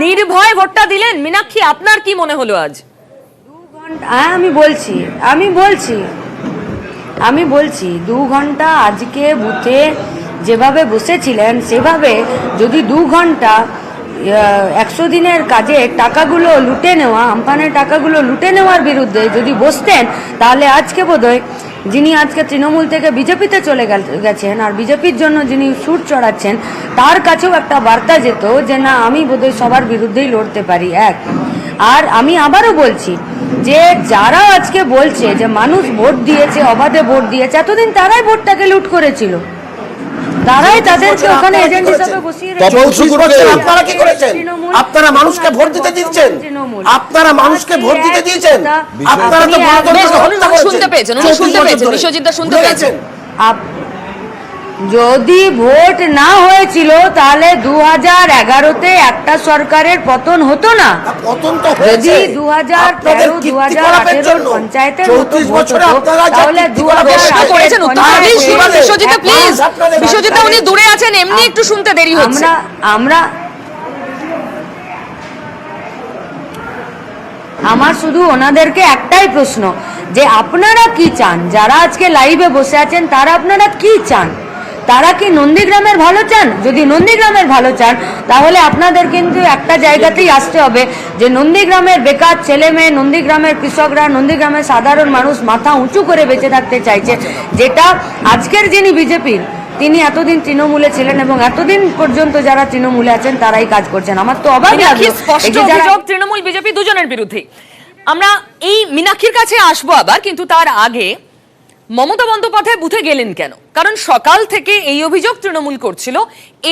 নির্ভয় ভোটটা দিলেন? মীনাক্ষী, আপনার কি মনে হলো আজ? 2 ঘন্টা, আমি বলছি 2 ঘন্টা আজকে বুথে যেভাবে বসেছিলেন সেভাবে যদি 2 ঘন্টা 100 দিনের কাজে টাকাগুলো লুটে নেওয়া, আমফানের টাকাগুলো লুটে নেওয়ার বিরুদ্ধে যদি বসতেন, তাহলে আজকে বোধহয় যিনি আজকে তৃণমূল থেকে বিজেপিতে চলে গেছেন আর বিজেপির জন্য যিনি সুর চড়াচ্ছেন তার কাছেও একটা বার্তা যেত যে না, আমি বোধহয় সবার বিরুদ্ধেই লড়তে পারি। আর আমি আবারও বলছি যে যারা আজকে বলছে যে মানুষ ভোট দিয়েছে, অবাধে ভোট দিয়েছে, এতদিন তারাই ভোটটাকে লুট করেছিল, তারাই তাদেরকে ওখানে এজেন্ট হিসেবে বসিয়ে রেখেছে। আপনারা কি করেছেন? আপনারা মানুষকে ভোট দিতে দিচ্ছেন, আপনারা মানুষকে ভোট দিতে দিয়েছেন, আপনারা তো শুনতে পেয়েছেন, বিশ্বজিৎ দা শুনতে পেয়েছেন। যদি ভোট না হয়েছিল তাহলে 2011-তে একটা সরকারের পতন হতো না। যদি 2013-2018 পঞ্চায়েতের তাহলে বিশ্বজিৎ উনি দূরে আছেন, এমনি একটু শুনতে দেরি হচ্ছে। আমার শুধু ওনাদেরকে একটাই প্রশ্ন যে আপনারা কি চান, যারা আজকে লাইভে বসে আছেন তারা আপনারা কি চান? তারা কি নন্দীগ্রামের ভালো চান? যদি নন্দীগ্রামের ভালো চান তাহলে আপনাদের কিন্তু একটা জায়গাতেই আসতে হবে যে নন্দীগ্রামের বেকার ছেলে মেয়ে, নন্দীগ্রামের কৃষকরা, নন্দীগ্রামের সাধারণ মানুষ মাথা উঁচু করে বেঁচে থাকতে চাইছে, যেটা আজকের যিনি বিজেপির তিনি এতদিন তৃণমূলে ছিলেন এবং এতদিন পর্যন্ত যারা তৃণমূলে আছেন তারাই কাজ করছেন। আমার তো অবাক লাগলো মীনাক্ষীর স্পষ্ট এই যে যারা অভিযোগ তৃণমূল বিজেপি দুজনের বিরুদ্ধে। আমরা এই মীনাক্ষীর কাছে আসবো আবার, কিন্তু তার আগে মমতা বন্দ্যোপাধ্যায় বুথে গেলেন কেন? কারণ সকাল থেকে এই অভিযোগ তৃণমূল করছিল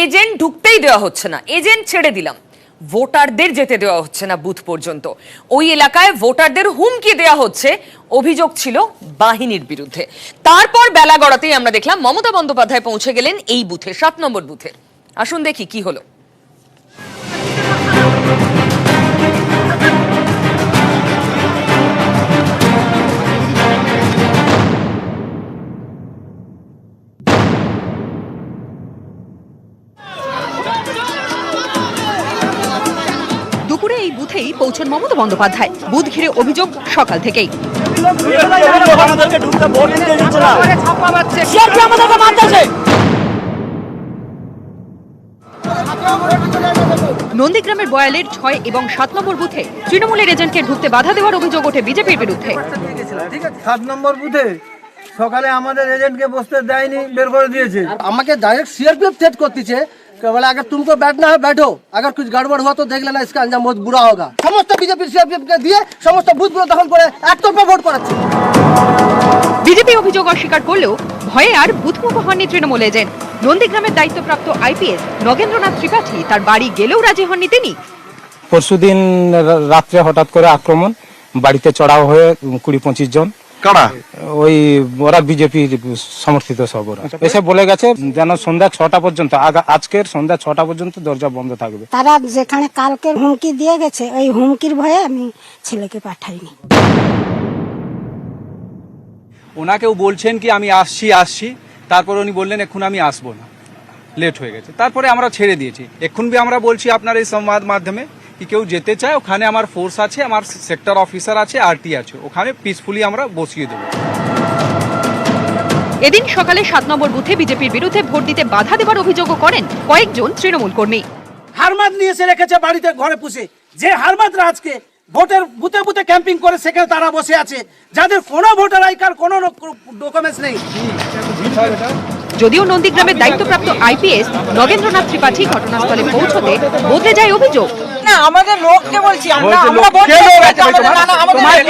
এজেন্ট ঢুকতেই দেওয়া হচ্ছে না, এজেন্ট ছেড়ে দিলাম, ভোটারদের যেতে দেওয়া হচ্ছে না বুথ পর্যন্ত। ওই এলাকায় ভোটারদের হুমকি দেওয়া হচ্ছে, অভিযোগ ছিল বাহিনীর বিরুদ্ধে। তারপর বেলা গড়াতেই আমরা দেখলাম মমতা বন্দ্যোপাধ্যায় পৌঁছে গেলেন এই বুথে, 7 নম্বর বুথে। আসুন দেখি কি হলো। দুপুরে এই বুথেই পৌঁছন মমতা বন্দ্যোপাধ্যায়। বুথ ঘিরে অভিযোগ সকাল থেকেই। নন্দীগ্রামের বয়ালের 6 এবং 7 নম্বর বুথে তৃণমূলের এজেন্টকে ঢুকতে বাধা দেওয়ার অভিযোগ ওঠে বিজেপির বিরুদ্ধে। 7 নম্বর বুথে সকালে আমাদের এজেন্টকে বসতে দেয়নি, বের করে দিয়েছে। আমাকে डायरेक्ट सीआरपीएफ थ्रेट করতেছে, बोला अगर तुमको बैठना है बैठो, अगर कुछ गड़बड़ हुआ तो देख लेना, इसका अंजाम बहुत बुरा होगा। समस्त बीजेपी सीआरपीएफ के দিয়ে সমস্ত বুথগুলো দখল করে একতরফা ভোট করাচ্ছে। বিজেপি অভিযোগ অস্বীকার করলেও ভয়ে আর বুথমুখ হননি তৃণমূল এজেন্ট। নন্দীগ্রামের দায়িত্বপ্রাপ্ত আইপিএস নগেন্দ্রনাথ ত্রিপাঠী তার বাড়ি গেলেও রাজি হননি তিনি। পরশুদিন রাত্রে হঠাৎ করে আক্রমণ, বাড়িতে চড়াও হয়ে 20-25 জন। কারা? ওই ওরা বিজেপির সমর্থিত সব ওরা এসে বলে গেছে যেন সন্ধ্যা 6টা পর্যন্ত, আজকের সন্ধ্যা 6টা পর্যন্ত দরজা বন্ধ থাকবে। তারা যেখানে কালকে হুমকি দিয়ে গেছে, ওই হুমকির ভয়ে আমি ছেলেকে পাঠাইনি। ওনাকেও বলছেন কি আমি আসছি, তারপর উনি বললেন এখন আমি আসবো না, লেট হয়ে গেছে। তারপরে আমরা ছেড়ে দিয়েছি। এখন भी আমরা বলছি আপনার এই সংবাদ মাধ্যমে কি কেউ যেতে চায়, ওখানে আমার ফোর্স আছে, আমার সেক্টর অফিসার আছে, আরটি আছে, ওখানে পিসফুলি আমরা বসিয়ে দেবো। এদিন সকালে 7 নম্বর বুথে বিজেপির বিরুদ্ধে ভোট দিতে বাধা দেওয়ার অভিযোগও করেন কয়েকজন তৃণমূল কর্মী। হারমাদ নিয়ে এসে রেখেছে বাড়িতে ঘরে পুষে, যে হারমাদরা আজকে ভোটের বুথে বুথে ক্যাম্পিং করে সেখানে তারা বসে আছে, যাদের কোনো ভোটার আই কার্ড, কোনো ডকুমেন্টস নেই। যদিও নন্দীগ্রামের দায়িত্বপ্রাপ্ত আইপিএস নগেন্দ্রনাথ ত্রিপাঠী ঘটনাস্থলে পৌঁছতে বদলে যায় অভিযোগ। না, আমাদের লোককে বলছি, আমরা ভোট হয়ে গেছে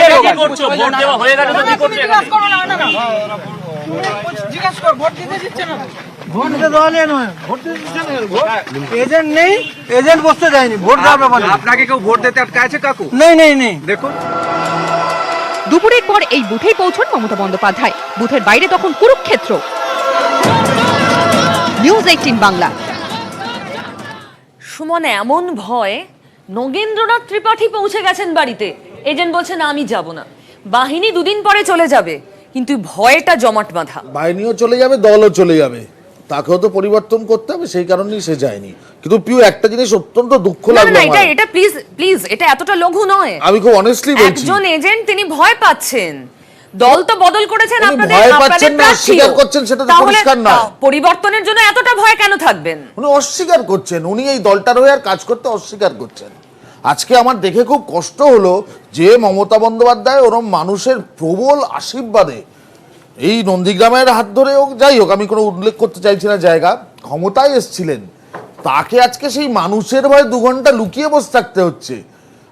তো কি করছে এখানে? জিজ্ঞাসা কর, ভোট দিতে দিচ্ছে না। ভোট দিতে দেওয়ালে নয়, ভোট দিতে দিচ্ছে না। এজেন্ট নেই, এজেন্ট বসতে দেয়নি, ভোট দেওয়ার ব্যাপার। আপনাকে কেউ ভোট দিতে আটকাছে কাকু? নেই দেখুন। দুপুরের পর এই বুথেই পৌঁছন মমতা বন্দ্যোপাধ্যায়। বুথের বাইরে তখন কুরুক্ষেত্র। নিউজ 18 বাংলা। সুমন, এমন ভয়, নগেন্দ্রনাথ ত্রিপাঠী পৌঁছে গেছেন বাড়িতে, এজেন্ট বলছে না আমি যাব না, বাহিনী 2 দিন পরে চলে যাবে, কিন্তু ভয়টা জমাট বাঁধা। বাহিনীও চলে যাবে, দলও চলে যাবে, তাকেও তো পরিবর্তন করতে হবে, সেই কারণেই সে যায়নি। কিন্তু পিউ একটা জিনিস অত্যন্ত দুঃখ লাগলো না, এটা প্লিজ এটা এতটা লঘু নয়। আমি খুব অনেস্টলি বলছি, একজন এজেন্ট তিনি ভয় পাচ্ছেন, দল তো বদল করেছেন, আপনাদের ভয় পাচ্ছেন না, অস্বীকার করছেন, সেটা তো পরিষ্কার না। পরিবর্তনের জন্য এতটা ভয় কেন থাকবেন? উনি অস্বীকার করছেন, উনি এই দলটার হয়ে আর কাজ করতে অস্বীকার করছেন। আজকে আমার দেখে খুব কষ্ট হলো যে মমতা বন্দ্যোপাধ্যায় ওরম মানুষের প্রবল আশীর্বাদে এই নন্দীগ্রামের হাত ধরে হোক, যাই হোক, আমি কোনো উল্লেখ করতে চাইছি না জায়গা, ক্ষমতায় এসেছিলেন, তাকে আজকে সেই মানুষের ভয়ে 2 ঘন্টা লুকিয়ে বসে থাকতে হচ্ছে।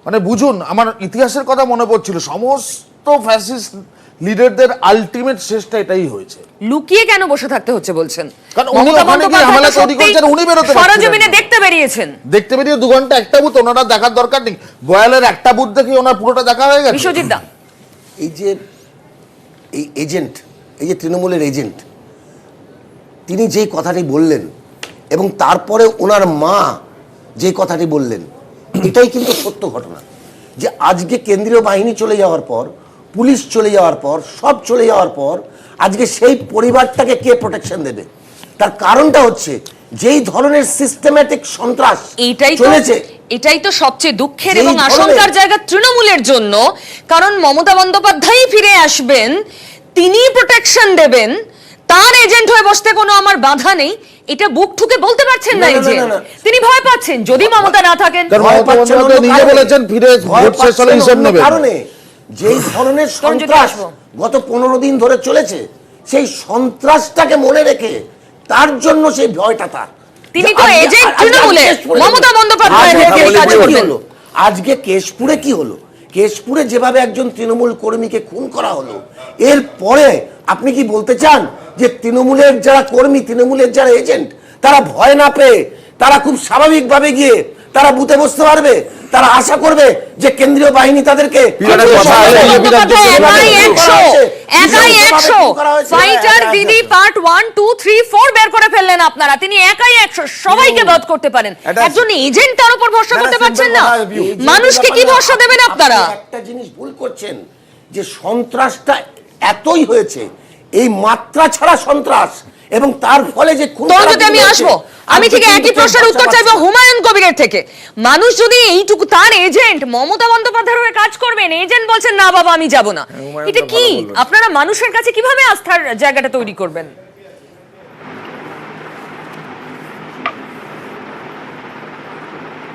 মানে বুঝুন, আমার ইতিহাসের কথা মনে পড়ছিল, সমস্ত ফ্যাসিস্ট লিডারদের আলটিমেট শেষটা এটাই হয়েছে। লুকিয়ে কেন বসে থাকতে হচ্ছে বলছেন? কারণ উনি ওখানে গিয়ে ঝামেলা তৈরি করেছেন, উনি বেরোতে পারছেন না। সরজমিনে দেখতে বেরিয়েছেন, দেখতে বেরিয়ে 2 ঘন্টা একটা বুথ ওনারা দেখার দরকার নেই, বয়ালের একটা বুথ দেখে ওনার পুরোটা দেখা হয়ে গেছে। বিশ্বজিৎ দা, এই যে এই এজেন্ট, এই যে তৃণমূলের এজেন্ট, তিনি যেই কথাটি বললেন এবং তারপরে ওনার মা যে কথাটি বললেন, এটাই কিন্তু সত্য ঘটনা। যে আজকে কেন্দ্রীয় বাহিনী চলে যাওয়ার পর, পুলিশ চলে যাওয়ার পর, সব চলে যাওয়ার পর আজকে সেই পরিবারটাকে কে প্রোটেকশন দেবে? তার কারণটা হচ্ছে যেই ধরনের সিস্টেম্যাটিক সন্ত্রাস চলেছে, এটাই তো সবচেয়ে দুঃখের এবং আশঙ্কার জায়গা তৃণমূলের জন্য। কারণ মমতা বন্দ্যোপাধ্যায় ফিরে আসবেন, তিনি প্রোটেকশন দেবেন, তার এজেন্ট হয়ে বসতে কোনো আমার বাধা নেই, এটা বুক ঠুকে বলতে পারছেন না। তিনি ভয় পাচ্ছেন যদি মমতা না থাকেন। কারণে যেই ধরনের সন্ত্রাস গত 15 দিন ধরে চলেছে, সেই সন্ত্রাসটাকে মনে রেখে তার জন্য সেই ভয়টা তার। তিনি তো এজেন্ট তৃণমূলে, মমতা বন্দ্যোপাধ্যায়ের হয়ে কাজ করবেন। আজকে কেশপুরে কি হলো? কেশপুরে যেভাবে একজন তৃণমূল কর্মীকে খুন করা হলো, এর পরে আপনি কি বলতে চান যে তৃণমূলের যারা কর্মী, তৃণমূলের যারা এজেন্ট, তারা ভয় না পেয়ে তারা খুব স্বাভাবিকভাবে গিয়ে তারা বুথে বসতে পারবে? তারা আশা করবে যে কেন্দ্রীয় বাহিনী তাদেরকে ফাইটার দিদি পার্ট 1, 2, 3, 4 বের করে ফেললেন আপনারা। তিনি একাই 100 সবাইকে বধ করতে পারেন, একজন এজেন্ট তার উপর ভরসা করতে পারছেন না। মানুষকে কি ভরসা দেবেন আপনারা? একটা জিনিস ভুল করছেন যে সন্ত্রাসটা এতই হয়েছে, এই মাত্রা ছাড়া সন্ত্রাস, এবং তার ফলে যে আমি আসবো, আমি ঠিক একই প্রশ্নের উত্তর চাইবো হুমায়ুন কবিরের থেকে। মানুষ যদি এইটুকু, তার এজেন্ট মমতা বন্দ্যোপাধ্যায়ের হয়ে কাজ করবেন, এজেন্ট বলছেন না বাবা আমি যাব না, এটা কি? আপনারা মানুষের কাছে কিভাবে আস্থার জায়গাটা তৈরি করবেন?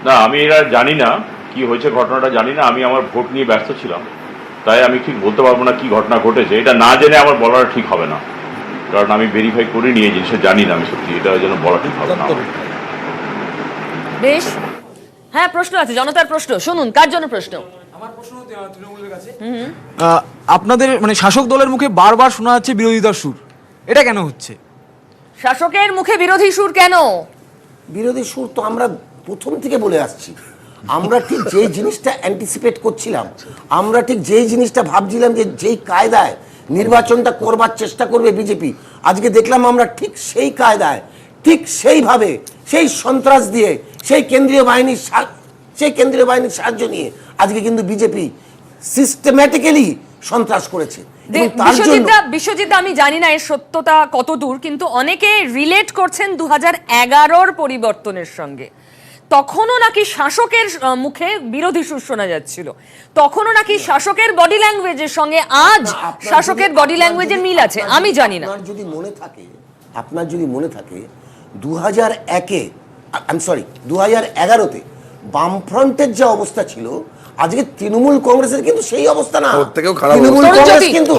না, আমি এরা জানি না কি হয়েছে, ঘটনাটা জানি না। আমি আমার ভোট নিয়ে ব্যস্ত ছিলাম, তাই আমি ঠিক বলতে পারবো না কি ঘটনা ঘটেছে। এটা না জেনে আমার বলাটা ঠিক হবে না, কারণ আমি ভেরিফাই করে নিয়ে জিনিসটা জানি না। আমি সত্যি এটা যেন বলা ঠিক হবে না। বেশ, হ্যাঁ প্রশ্ন আছে, জনতার প্রশ্ন শুনুন। কার জন্য প্রশ্ন? আমার প্রশ্ন তৃণমূলের কাছে। আপনাদের মানে শাসক দলের মুখে বারবার শোনা যাচ্ছে বিরোধিতার সুর, এটা কেন হচ্ছে? শাসকের মুখে বিরোধী সুর কেন? বিরোধী সুর তো আমরা প্রথম থেকে বলে আসছি। আমরা ঠিক যেই জিনিসটা অ্যান্টিসিপেট করছিলাম, আমরা ঠিক যেই জিনিসটা ভাবছিলাম যে যেই কায়দায় নির্বাচনটা করবার চেষ্টা করবে বিজেপি, আজকে দেখলাম আমরা ঠিক সেই কায়দায়, ঠিক সেইভাবে, সেই সন্ত্রাস দিয়ে, সেই কেন্দ্রীয় বাহিনীর সাহায্য নিয়ে আজকে কিন্তু বিজেপি সিস্টেম্যাটিক্যালি সন্ত্রাস করেছে। বিশ্বজিৎ, আমি জানি না এর সত্যতা কত দূর, কিন্তু অনেকে রিলেট করছেন 2011-র পরিবর্তনের সঙ্গে। তখনও নাকি শাসকের মুখে বিরোধী সুর শোনা যাচ্ছিল, তখনও নাকি শাসকের বডি ল্যাঙ্গুয়েজের সঙ্গে আজ শাসকের বডি ল্যাঙ্গুয়েজের মিল আছে। আমি জানি না, আপনার যদি মনে থাকে 2011-তে বামফ্রন্টের যে অবস্থা ছিল, আজকে তৃণমূল কংগ্রেসের কিন্তু সেই অবস্থা না। তৃণমূল কংগ্রেস কিন্তু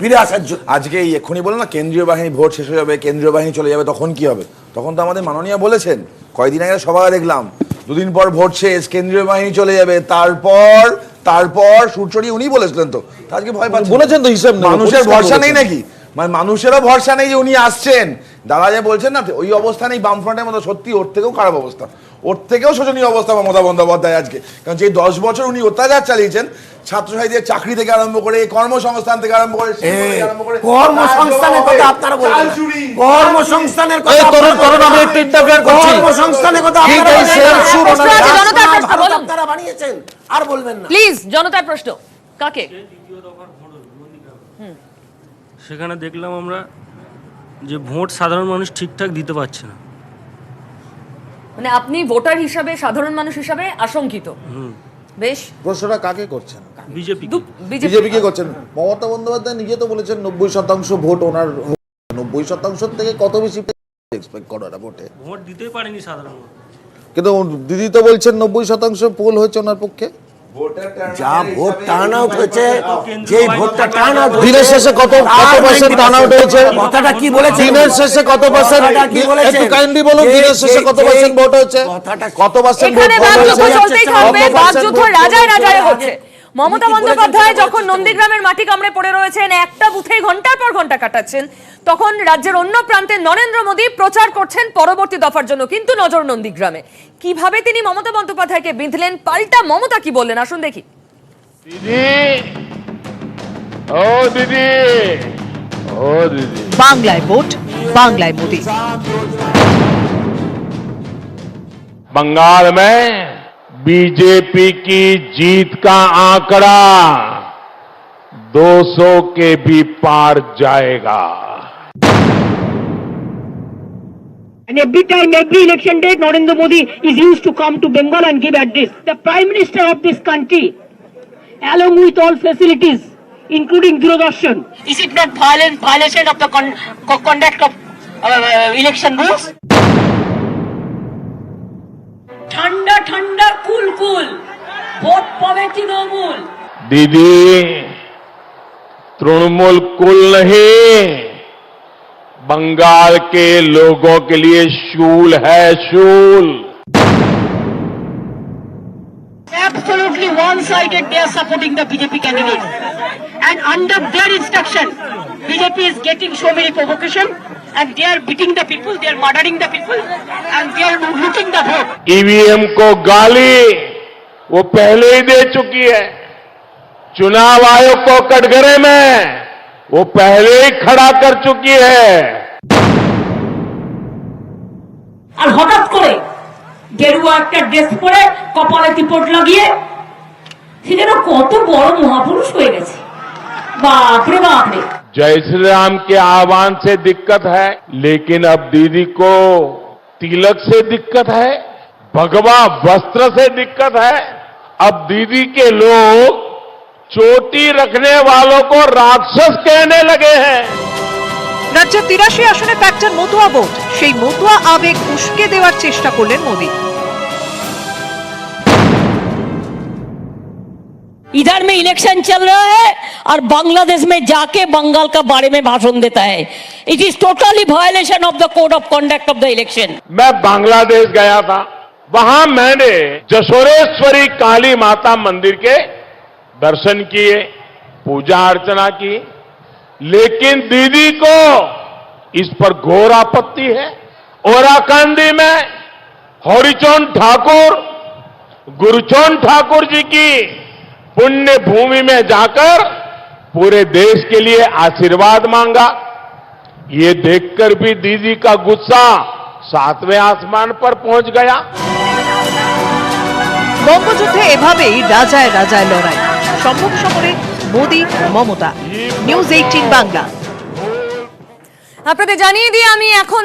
ফিরে আসার জন্য আজকে এক্ষুনি বলো না কেন্দ্রীয় বাহিনী ভোট শেষ হয়ে যাবে, কেন্দ্রীয় বাহিনী চলে যাবে, তখন কি হবে? তখন তো আমাদের মাননীয় বলেছেন, কয়েকদিন আগে সবাই দেখলাম, দুদিন পর ভোট শেষ, কেন্দ্রীয় বাহিনী চলে যাবে, তারপর সুরচড়ি উনি বলেছিলেন। তো আজকে ভয় পাচ্ছেন, বলেছেন তো হিসাব মানুষের ভরসা নেই নাকি? মানে মানুষেরও ভরসা নেই যে উনি আসছেন। দাদা যে বলছেন না, ওই অবস্থা নেই বামফ্রন্টের মতো। সত্যি ওর থেকেও খারাপ অবস্থা, ওর থেকেও শোচনীয় অবস্থা মমতা বন্দ্যোপাধ্যায় আজকে। কারণ যে 10 বছর উনি অত্যাচার চালিয়েছেন, ছাত্রছাত্রীদের চাকরি থেকে আরম্ভ করে, কর্মসংস্থান থেকে আরম্ভ করে, কর্মসংস্থানের কথা আপনারা বলছেন, কর্মসংস্থানের কথা আপনারা বানিয়েছেন, আর বলবেন না প্লিজ। জনতার প্রশ্ন কাকে? সেখানে দেখলাম আমরা যে ভোট সাধারণ মানুষ ঠিকঠাক দিতে পারছে না। মানে আপনি ভোটার হিসাবে, সাধারণ মানুষ হিসাবে আশঙ্কিত? বেশ, প্রশ্নটা কাকে করছেন? বিজেপি কে করছেন? মমতা বন্দ্যোপাধ্যায় নিজে তো বলেছেন 90% ভোট ওনার। 90% থেকে কত বেশি এক্সপেক্ট করো না ভোটে? ভোট দিতেই পারেনি সাধারণ মানুষ। কিন্তু দিদি তো বলছেন 90% পোল হয়েছে ওনার পক্ষে। যা ভোট টার্ন আউট হয়েছে, যে ভোটটা টার্ন আউট দিনের শেষে কত পার্সেন্ট টার্ন আউট হয়েছে? কথাটা কি বলেছেন? দিনের শেষে কত পার্সেন্ট? একটু কাইন্ডলি বলুন, দিনের শেষে কত পার্সেন্ট ভোট হয়েছে? কত পার্সেন্ট ভোট হচ্ছে? মমতা বন্দ্যোপাধ্যায় যখন নন্দীগ্রামের মাটি কামড়ে পড়ে রয়েছেন, একটা বুথে ঘন্টার পর ঘন্টা কাটাচ্ছেন, তখন রাজ্যের অন্য প্রান্তে নরেন্দ্র মোদী প্রচার করছেন পরবর্তী দফার জন্য। কিন্তু নজর নন্দীগ্রামে, কিভাবে তিনি মমতা বন্দ্যোপাধ্যায়কে বিঁধলেন, পাল্টা মমতা কি বললেন, আসুন দেখি। বাংলায় ভোট, বাংলায় মোদী। बंगाल में बीजेपी की जीत का आंकड़ा 200 के भी पार जाएगा। And every time, every election day, Narendra Modi is used to come to Bengal and give address. The Prime Minister of this country, along with all facilities, including Doordarshan, is it not violation of the conduct of election rules? ঠান্ডা ঠান্ডা কুল কুল ভোট পাবে তৃণমূল। दीदी तृणमूल कुल नहीं, बंगाल के लोगों के लिए शूल है, शूल। Absolutely one-sided, they are supporting the BJP candidate. And under their instruction, BJP is getting so many provocation and they are beating the people, they are murdering the people and they are looting the vote. EVM को गाली वो पहले ही दे चुकी है। चुनाव आयोग को कटघरे में वो पहले ही खड़ा कर चुकी है। আর হঠাৎ করে গেরুয়া একটা ড্রেস পরে কপালে টিপট লাগিয়ে সে যেন কত বড় মহাপুরুষ হয়ে গেছে। বাপরে বাপরে। जय श्री राम के आह्वान से दिक्कत है, लेकिन अब दीदी को तिलक से दिक्कत है, भगवा वस्त्र से दिक्कत है। अब दीदी के लोग चोटी रखने वालों को राक्षस कहने लगे हैं। রাজ্যের ৮৩ আসনে ফ্যাক্টর মতুয়া ভোট, সেই মতুয়া আবেগ উস্কে দেওয়ার চেষ্টা করলেন মোদী। इधर में इलेक्शन चल रहा है और बांग्लादेश में जाके बंगाल का बारे में भाषण देता है। It is totally violation of the code of conduct of the election. मैं बांग्लादेश गया था, वहां मैंने जशोरेश्वरी काली माता मंदिर के दर्शन किए, पूजा अर्चना की, लेकिन दीदी को इस पर घोर आपत्ति है। ओराकांडी में हरिचंद ठाकुर, गुरुचंद ठाकुर जी की पुण्य भूमि में जाकर पूरे देश के लिए आशीर्वाद मांगा। ये देखकर भी दीदी का गुस्सा 7वें आसमान पर पहुंच गया। বঙ্গযুদ্ধে এভাবেই রাজায় রাজায় লড়াই, সম্মুখ সমরে মোদী মমতা। নিউজ 18 বাংলা। আপনাদের জানিয়ে দিয়ে আমি এখন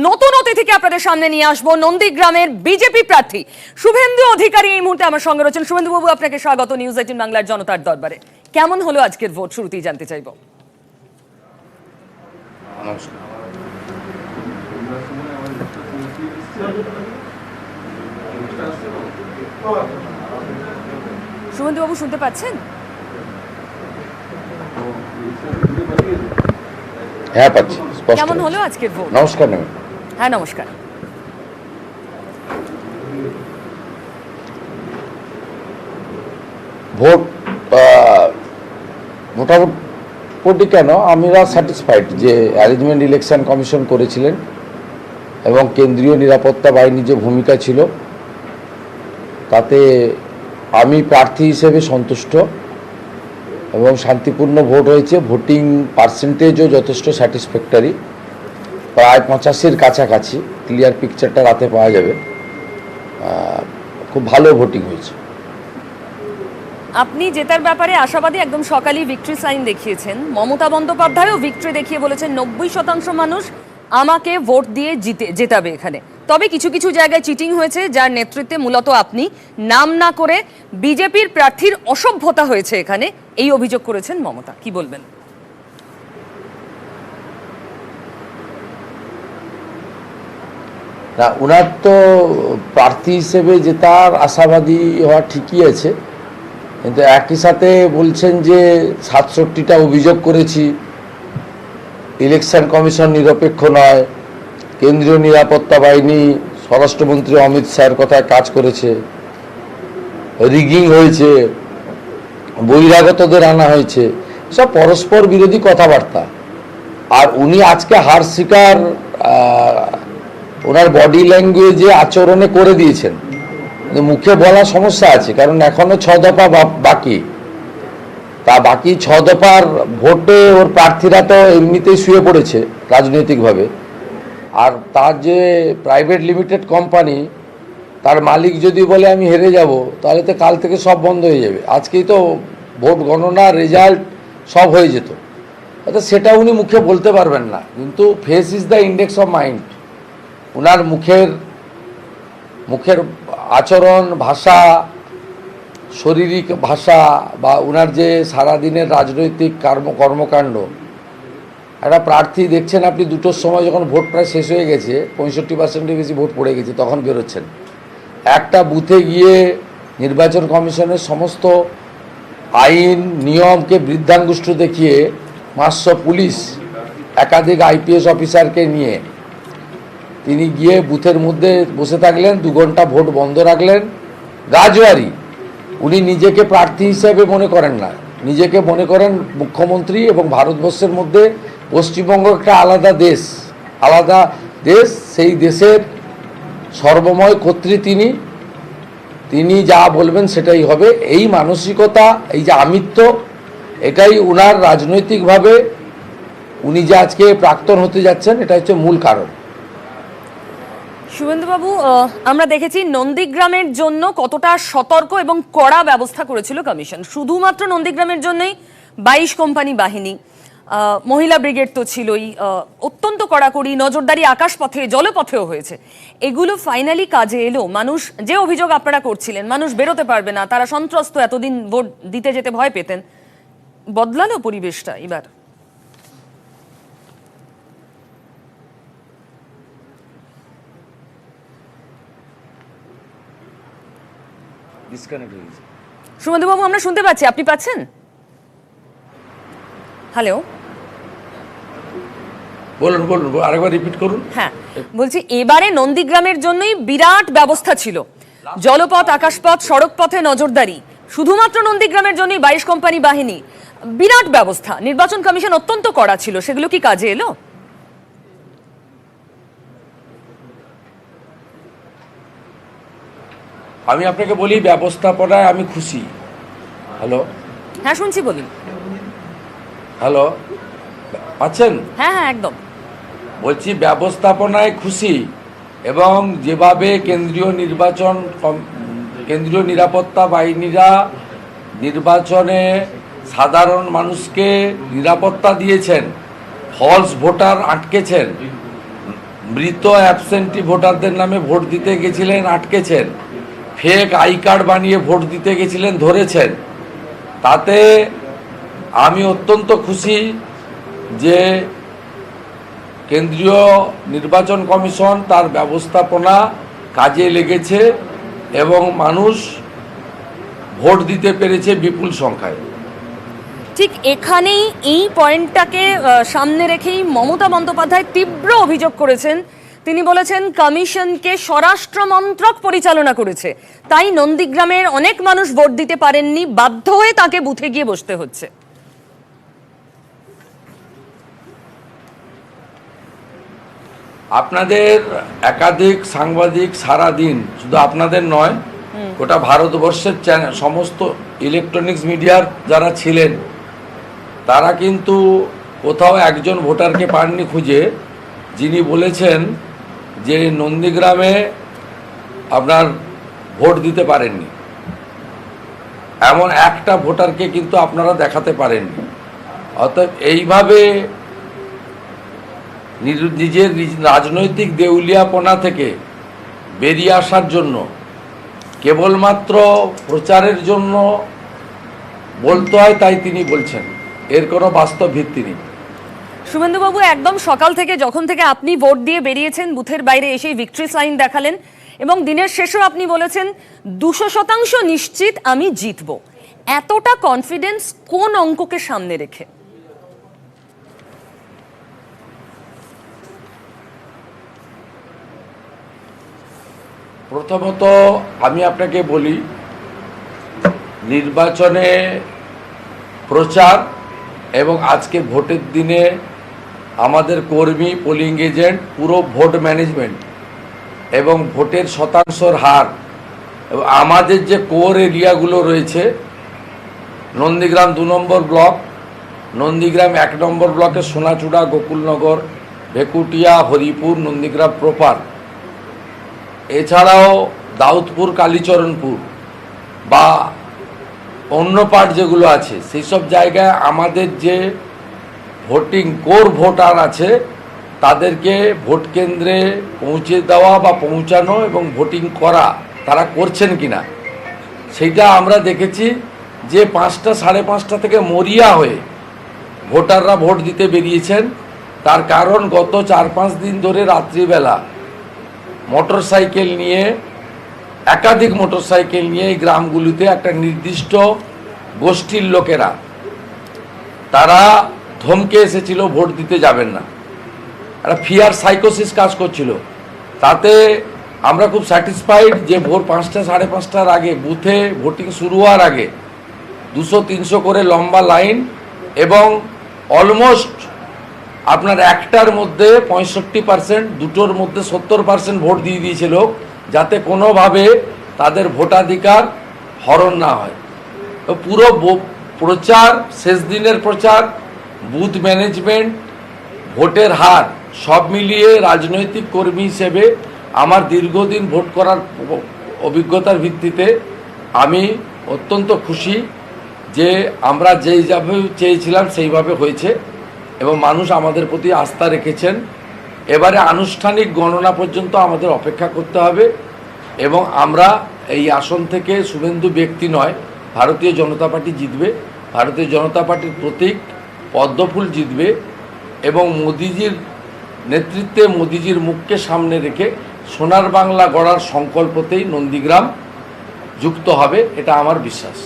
নতুন অতিথিকে আপনাদের সামনে নিয়ে আসবো। নন্দীগ্রামের বিজেপি প্রার্থী শুভেন্দু অধিকারী এই মুহূর্তে আমার সঙ্গে রয়েছেন। শুভেন্দু বাবু, আপনাকে স্বাগত নিউজ 18 বাংলার জনতার দরবারে। কেমন হলো আজকের ভোট, শুরুতেই জানতে চাইবো। শুভেন্দু বাবু শুনতে পাচ্ছেন? হ্যাঁ পাচ্ছি, কেমন হলো আজকের ভোট? নমস্কার। নেবেন? হ্যাঁ নমস্কার। ভোট মোটামুটি কেন আমরা স্যাটিসফাইড যে অ্যারেঞ্জমেন্ট ইলেকশন কমিশন করেছিলেন এবং কেন্দ্রীয় নিরাপত্তা বাহিনীর যে ভূমিকা ছিল তাতে আমি প্রার্থী হিসেবে সন্তুষ্ট এবং শান্তিপূর্ণ ভোট হয়েছে। ভোটিং পার্সেন্টেজও যথেষ্ট স্যাটিসফ্যাক্টরি, প্রায় 85-এর কাছাকাছি। ক্লিয়ার পিকচারটা রাতে পাওয়া যাবে। খুব ভালো ভোটিং হয়েছে। আপনি জেতার ব্যাপারে আশাবাদী, একদম সকালেই ভিক্টরি সাইন দেখিয়েছেন। মমতা বন্দ্যোপাধ্যায়ও ভিক্টরি দেখিয়ে বলেছেন 90% মানুষ আমাকে ভোট দিয়ে জেতাবে এখানে। তবে কিছু কিছু জায়গায় চিটিং হয়েছে, যার নেতৃত্বে মূলত আপনি নাম না করে বিজেপির প্রার্থীর অসভ্যতা হয়েছে এখানে, এই অভিযোগ করেছেন মমতা। কি বলবেন? না, ওনার তো প্রার্থী হিসেবে জেতার আশাবাদী হওয়া ঠিকই আছে, কিন্তু একই সাথে বলছেন যে 67টা অভিযোগ করেছি, ইলেকশন কমিশন নিরপেক্ষ নয়, কেন্দ্রীয় নিরাপত্তা বাহিনী স্বরাষ্ট্রমন্ত্রী অমিত শাহের কথায় কাজ করেছে, রিগিং হয়েছে, বহিরাগতদের আনা হয়েছে, সব পরস্পর বিরোধী কথাবার্তা। আর উনি আজকে হার স্বীকার ওনার বডি ল্যাঙ্গুয়েজে আচরণে করে দিয়েছেন। মুখে বলা সমস্যা আছে, কারণ এখনো 6 দফা বাকি। তা বাকি 6 দফার ভোটে ওর প্রার্থীরা তো এমনিতেই শুয়ে পড়েছে রাজনৈতিকভাবে। আর তার যে প্রাইভেট লিমিটেড কোম্পানি, তার মালিক যদি বলে আমি হেরে যাব, তাহলে তো কাল থেকে সব বন্ধ হয়ে যাবে। আজকেই তো ভোট গণনা, রেজাল্ট সব হয়ে যেত। অর্থাৎ সেটা উনি মুখে বলতে পারবেন না, কিন্তু face is the index of mind. ওনার মুখের আচরণ, ভাষা, শারীরিক ভাষা বা ওনার যে সারাদিনের রাজনৈতিক কর্মকাণ্ড, একটা প্রার্থী দেখছেন আপনি 2টোর সময় যখন ভোট প্রায় শেষ হয়ে গেছে, 65%-এর বেশি ভোট পড়ে গেছে, তখন বেরোচ্ছেন। একটা বুথে গিয়ে নির্বাচন কমিশনের সমস্ত আইন নিয়মকে বৃদ্ধাঙ্গুষ্ঠ দেখিয়ে 500 পুলিশ একাধিক আইপিএস অফিসারকে নিয়ে তিনি গিয়ে বুথের মধ্যে বসে থাকলেন, 2 ঘন্টা ভোট বন্ধ রাখলেন। গাজওয়ারি, উনি নিজেকে প্রার্থী হিসেবে মনে করেন না, নিজেকে মনে করেন মুখ্যমন্ত্রী, এবং ভারতবর্ষের মধ্যে পশ্চিমবঙ্গ একটা আলাদা দেশ, সেই দেশের সর্বময় কর্ত্রী তিনি যা বলবেন সেটাই হবে। এই মানসিকতা, এই যে আমিত্ব, এটাই উনার রাজনৈতিকভাবে উনি যে আজকে প্রাক্তন হতে যাচ্ছেন, এটা হচ্ছে মূল কারণ। শুভেন্দুবাবু, আমরা দেখেছি নন্দীগ্রামের জন্য কতটা সতর্ক এবং কড়া ব্যবস্থা করেছিল কমিশন। শুধুমাত্র নন্দীগ্রামের জন্যই 22 কোম্পানি বাহিনী, মহিলা ব্রিগেড তো ছিলই, অত্যন্ত কড়াকড়ি নজরদারি আকাশপথে জলপথেও হয়েছে। এগুলো ফাইনালি কাজে এলো? মানুষ, যে অভিযোগ আপনারা করছিলেন মানুষ বেরোতে পারবে না, তারা সন্ত্রস্ত, এতদিন ভোট দিতে যেতে ভয় পেতেন, বদলালো পরিবেশটা এবার? সুমন্তবাবু, আমরা শুনতে পাচ্ছি, আপনি পাচ্ছেন? হ্যালো, বলুন, আরেকবার রিপিট করুন। হ্যাঁ, বলছি এবারে নন্দীগ্রামের জন্যই বিরাট ব্যবস্থা ছিল, জলপথ, আকাশপথ, সড়ক পথে নজরদারি, শুধুমাত্র নন্দীগ্রামের জন্যই 22 কোম্পানি বাহিনী, বিরাট ব্যবস্থা। নির্বাচন কমিশন অত্যন্ত কড়া ছিল, সেগুলো কি কাজে এলো? আমি আপনাকে বলি, ব্যবস্থাপনায় আমি খুশি। হ্যালো, হ্যাঁ শুনছি, বলুন। হ্যালো, পাচ্ছেন? হ্যাঁ, একদম বলছি ব্যবস্থাপনায় খুশি, এবং যেভাবে কেন্দ্রীয় নিরাপত্তা বাহিনীরা নির্বাচনে সাধারণ মানুষকে নিরাপত্তা দিয়েছেন, ফলস ভোটার আটকেছেন, মৃত অ্যাবসেন্টি ভোটারদের নামে ভোট দিতে গেছিলেন আটকেছেন, ফেক আই কার্ড বানিয়ে ভোট দিতে গেছিলেন ধরেছেন, তাতে আমি অত্যন্ত খুশি যে কেন্দ্রীয় নির্বাচন কমিশন তার ব্যবস্থাপনা কাজে লেগেছে এবং মানুষ ভোট দিতে পেরেছে বিপুল সংখ্যায়। ঠিক এখানেই এই পয়েন্টটাকে সামনে রেখেই মমতা বন্দ্যোপাধ্যায় তীব্র অভিযোগ করেছেন। তিনি বলেছেন কমিশনকে স্বরাষ্ট্র মন্ত্রক পরিচালনা করেছে, তাই নন্দীগ্রামের অনেক মানুষ ভোট দিতে পারেননি, বাধ্য হয়ে তাকে বুথে গিয়ে বসতে হচ্ছে। আপনাদের একাধিক সাংবাদিক সারাদিন, শুধু আপনাদের নয়, গোটা ভারতবর্ষের সমস্ত ইলেকট্রনিক্স মিডিয়ার যারা ছিলেন, তারা কিন্তু কোথাও একজন ভোটারকে পাননি খুঁজে যিনি বলেছেন যে নন্দীগ্রামে আপনার ভোট দিতে পারেননি। এমন একটা ভোটারকে কিন্তু আপনারা দেখাতে পারেননি। অতএব এইভাবে নিজের রাজনৈতিক দেউলিয়াপনা থেকে বেরিয়ে আসার জন্য কেবলমাত্র প্রচারের জন্য বলতে হয়, তাই তিনি বলছেন, এর কোনো বাস্তব ভিত্তি নেই। শুভেন্দুবাবু, একদম সকাল থেকে যখন থেকে আপনি ভোট দিয়ে বেরিয়েছেন, বুথের বাইরে এসেই ভিক্টরি সাইন দেখালেন এবং দিনের শেষেও আপনি বলেছেন 200% নিশ্চিত আমি জিতবো। এতটা কনফিডেন্স কোন অঙ্ককে সামনে রেখে? প্রথমত আমি আপনাকে বলি, নির্বাচনে প্রচার এবং আজকে ভোটের দিনে আমাদের কর্মী, পোলিং এজেন্ট, পুরো ভোট ম্যানেজমেন্ট এবং ভোটের শতাংশের হার এবং আমাদের যে কোর এরিয়াগুলো রয়েছে, নন্দীগ্রাম 2 নম্বর ব্লক, নন্দীগ্রাম 1 নম্বর ব্লকে সোনাচূড়া, গোকুলনগর, ভেকুটিয়া, হরিপুর, নন্দীগ্রাম প্রপার, এছাড়াও দাউদপুর, কালীচরণপুর বা অন্য পার্ট যেগুলো আছে, সেই সব জায়গায় আমাদের যে ভোটিং কোর ভোটার আছে তাদেরকে ভোট কেন্দ্রে পৌঁছে দেওয়া বা পৌঁছানো এবং ভোটিং করা তারা করছেন কিনা সেইটা আমরা দেখেছি। যে 5টা, 5:30 থেকে মরিয়া হয়ে ভোটাররা ভোট দিতে বেরিয়েছেন, তার কারণ গত 4-5 দিন ধরে রাত্রিবেলা মোটরসাইকেল নিয়ে, একাধিক মোটরসাইকেল নিয়ে এই গ্রামগুলিতে একটা নির্দিষ্ট গোষ্ঠীর লোকেরা তারা ধমকে এসেছিল ভোট দিতে যাবেন না, একটা ফিয়ার সাইকোসিস কাজ করছিল। তাতে আমরা খুব স্যাটিসফাইড যে ভোর 5টা সাড়ে 5টার আগে বুথে ভোটিং শুরু হওয়ার আগে 200-300 করে লম্বা লাইন এবং অলমোস্ট আপনার একটার মধ্যে 65%, দুটোর মধ্যে 70% ভোট দিয়ে দিয়েছিল, যাতে কোনোভাবে তাদের ভোটাধিকার হরণ না হয়। তো পুরো প্রচার, শেষ দিনের প্রচার, বুথ ম্যানেজমেন্ট, ভোটের হার সব মিলিয়ে রাজনৈতিক কর্মী হিসেবে আমার দীর্ঘদিন ভোট করার অভিজ্ঞতার ভিত্তিতে আমি অত্যন্ত খুশি যে আমরা যেইভাবে চেয়েছিলাম সেইভাবে হয়েছে এবং মানুষ আমাদের প্রতি আস্থা রেখেছেন। এবারে আনুষ্ঠানিক গণনা পর্যন্ত আমাদের অপেক্ষা করতে হবে এবং আমরা এই আসন থেকে শুভেন্দু ব্যক্তি নয়, ভারতীয় জনতা পার্টি জিতবে, ভারতীয় জনতা পার্টির প্রতীক পদ্মফুল জিতবে এবং মোদিজির নেতৃত্বে, মোদিজির মুখকে সামনে রেখে সোনার বাংলা গড়ার সংকল্পতেই নন্দীগ্রাম যুক্ত হবে, এটা আমার বিশ্বাস।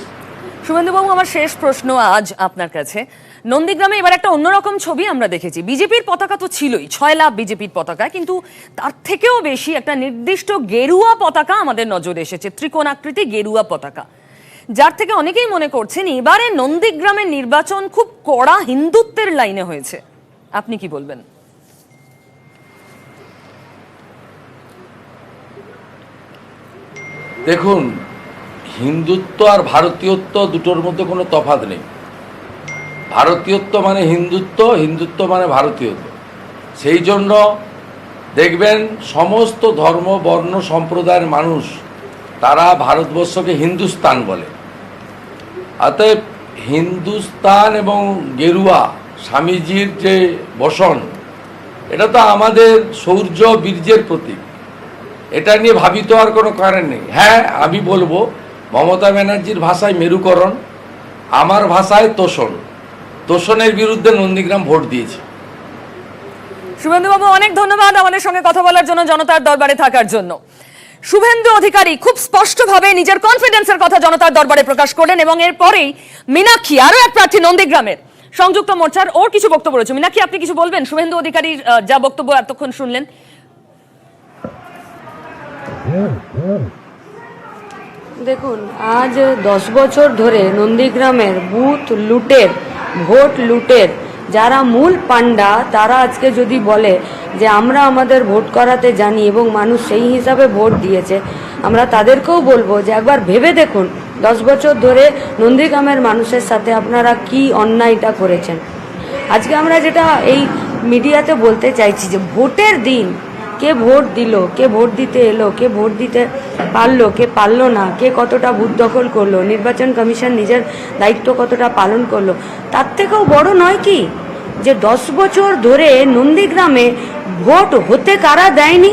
শুভেন্দুবাবু, আমার শেষ প্রশ্ন আজ আপনার কাছে। নন্দীগ্রামে এবার একটা অন্যরকম ছবি আমরা দেখেছি। বিজেপির পতাকা তো ছিলই, 6 লাখ বিজেপির পতাকা, কিন্তু তার থেকেও বেশি একটা নির্দিষ্ট গেরুয়া পতাকা আমাদের নজরে এসেছে, ত্রিকোণাকৃতি গেরুয়া পতাকা, যার থেকে অনেকেই মনে করছেন এবারে নন্দীগ্রামের নির্বাচন খুব কড়া হিন্দুত্বের লাইনে হয়েছে। আপনি কি বলবেন? দেখুন, হিন্দুত্ব আর ভারতীয়ত্ব দুটোর মধ্যে কোনো তফাৎ নেই। ভারতীয়ত্ব মানে হিন্দুত্ব, হিন্দুত্ব মানে ভারতীয়ত্ব। সেই জন্য দেখবেন সমস্ত ধর্ম, বর্ণ, সম্প্রদায়ের মানুষ তারা ভারতবর্ষকে হিন্দুস্তান বলে। অতএব হিন্দুস্তান এবং গেরুয়া, স্বামীজির যে বসন, এটা তো আমাদের শৌর্য বীর্যের প্রতীক। এটা নিয়ে ভাবিত আর কোনো কারণ নেই। হ্যাঁ, আমি বলবো মমতা ব্যানার্জির ভাষায় মেরুকরণ, আমার ভাষায় তোষণ। তোষণের বিরুদ্ধে নন্দীগ্রাম ভোট দিয়েছে। শুভেন্দুবাবু, অনেক ধন্যবাদ আমাদের সঙ্গে কথা বলার জন্য, জনতার দরবারে থাকার জন্য। শুভেন্দু অধিকারী খুব স্পষ্টভাবে নিজের কনফিডেন্সের কথা জনতার দরবারে প্রকাশ করলেন এবং এরপরেই মীনাক্ষী, আরো এক প্রার্থী নন্দীগ্রামের সংযুক্ত মোর্চার, ওর কিছু বক্তব্য রয়েছে। মীনাক্ষী, আপনি কিছু বলবেন শুভেন্দু অধিকারীর যা বক্তব্য এতক্ষণ শুনলেন? দেখুন, আজ 10 বছর ধরে নন্দীগ্রামের বুথ লুটের, ভোট লুটের যারা মূল পান্ডা, তারা আজকে যদি বলে যে আমরা আমাদের ভোট করাতে জানি এবং মানুষ সেই হিসাবে ভোট দিয়েছে, আমরা তাদেরকেও বলবো যে একবার ভেবে দেখুন 10 বছর ধরে নন্দীগ্রামের মানুষের সাথে আপনারা কি অন্যায়টা করেছেন। আজকে আমরা যেটা এই মিডিয়াতে বলতে চাইছি যে ভোটের দিন কে ভোট দিল, কে ভোট দিতে এলো, কে ভোট দিতে পারলো, কে পারলো না, কে কতটা বুথ দখল করলো, নির্বাচন কমিশন নিজের দায়িত্ব কতটা পালন করলো, তার থেকেও বড় নয় কি যে 10 বছর ধরে নন্দীগ্রামে ভোট হতে কারা দেয়নি।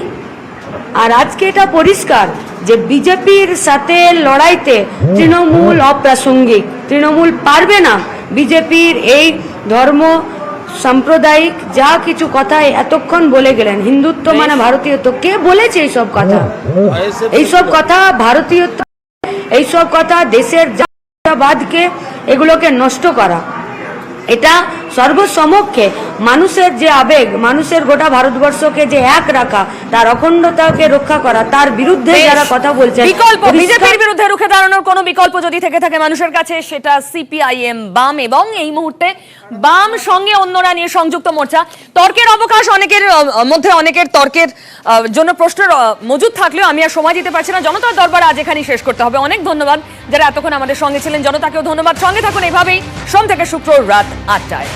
আর আজকে এটা পরিষ্কার যে বিজেপির সাথে লড়াইতে তৃণমূল অপ্রাসঙ্গিক। তৃণমূল পারবে না বিজেপির এই ধর্ম সাম্প্রদায়িক যা কিছু কথা এতক্ষণ বলে গেলেন, হিন্দুত্ব মানে ভারতীয়ত্ব, কে বলেছে এইসব কথা? এইসব কথা ভারতীয়ত্ব, এইসব কথা দেশের জাতীয়তাবাদকে, এগুলোকে নষ্ট করা, এটা সর্বসমক্ষে মানুষের যে আবেগ, মানুষের গোটা ভারতবর্ষকে যে এক রাখা, তার অখণ্ডতাকে রক্ষা করা, তার বিরুদ্ধে যারা কথা বলছেন, বিকল্প বিজেপির বিরুদ্ধে রুখে দাঁড়ানোর কোনো বিকল্প যদি থেকে থাকে মানুষের কাছে, সেটা সিপিআইএম, বাম এবং এই মুহূর্তে বাম সঙ্গে অন্যরা নিয়ে সংযুক্ত মোর্চা। তর্কের অবকাশ অনেকের মধ্যে, অনেকের তর্কের জন্য প্রশ্নের মজুদ থাকলেও আমি আর সময় দিতে পারছি না। জনতার দরবার আজ এখানেই শেষ করতে হবে। অনেক ধন্যবাদ যারা এতক্ষণ আমাদের সঙ্গে ছিলেন। জনতাকেও ধন্যবাদ। সঙ্গে থাকুন এভাবেই সোম থেকে শুক্র রাত 8টায়।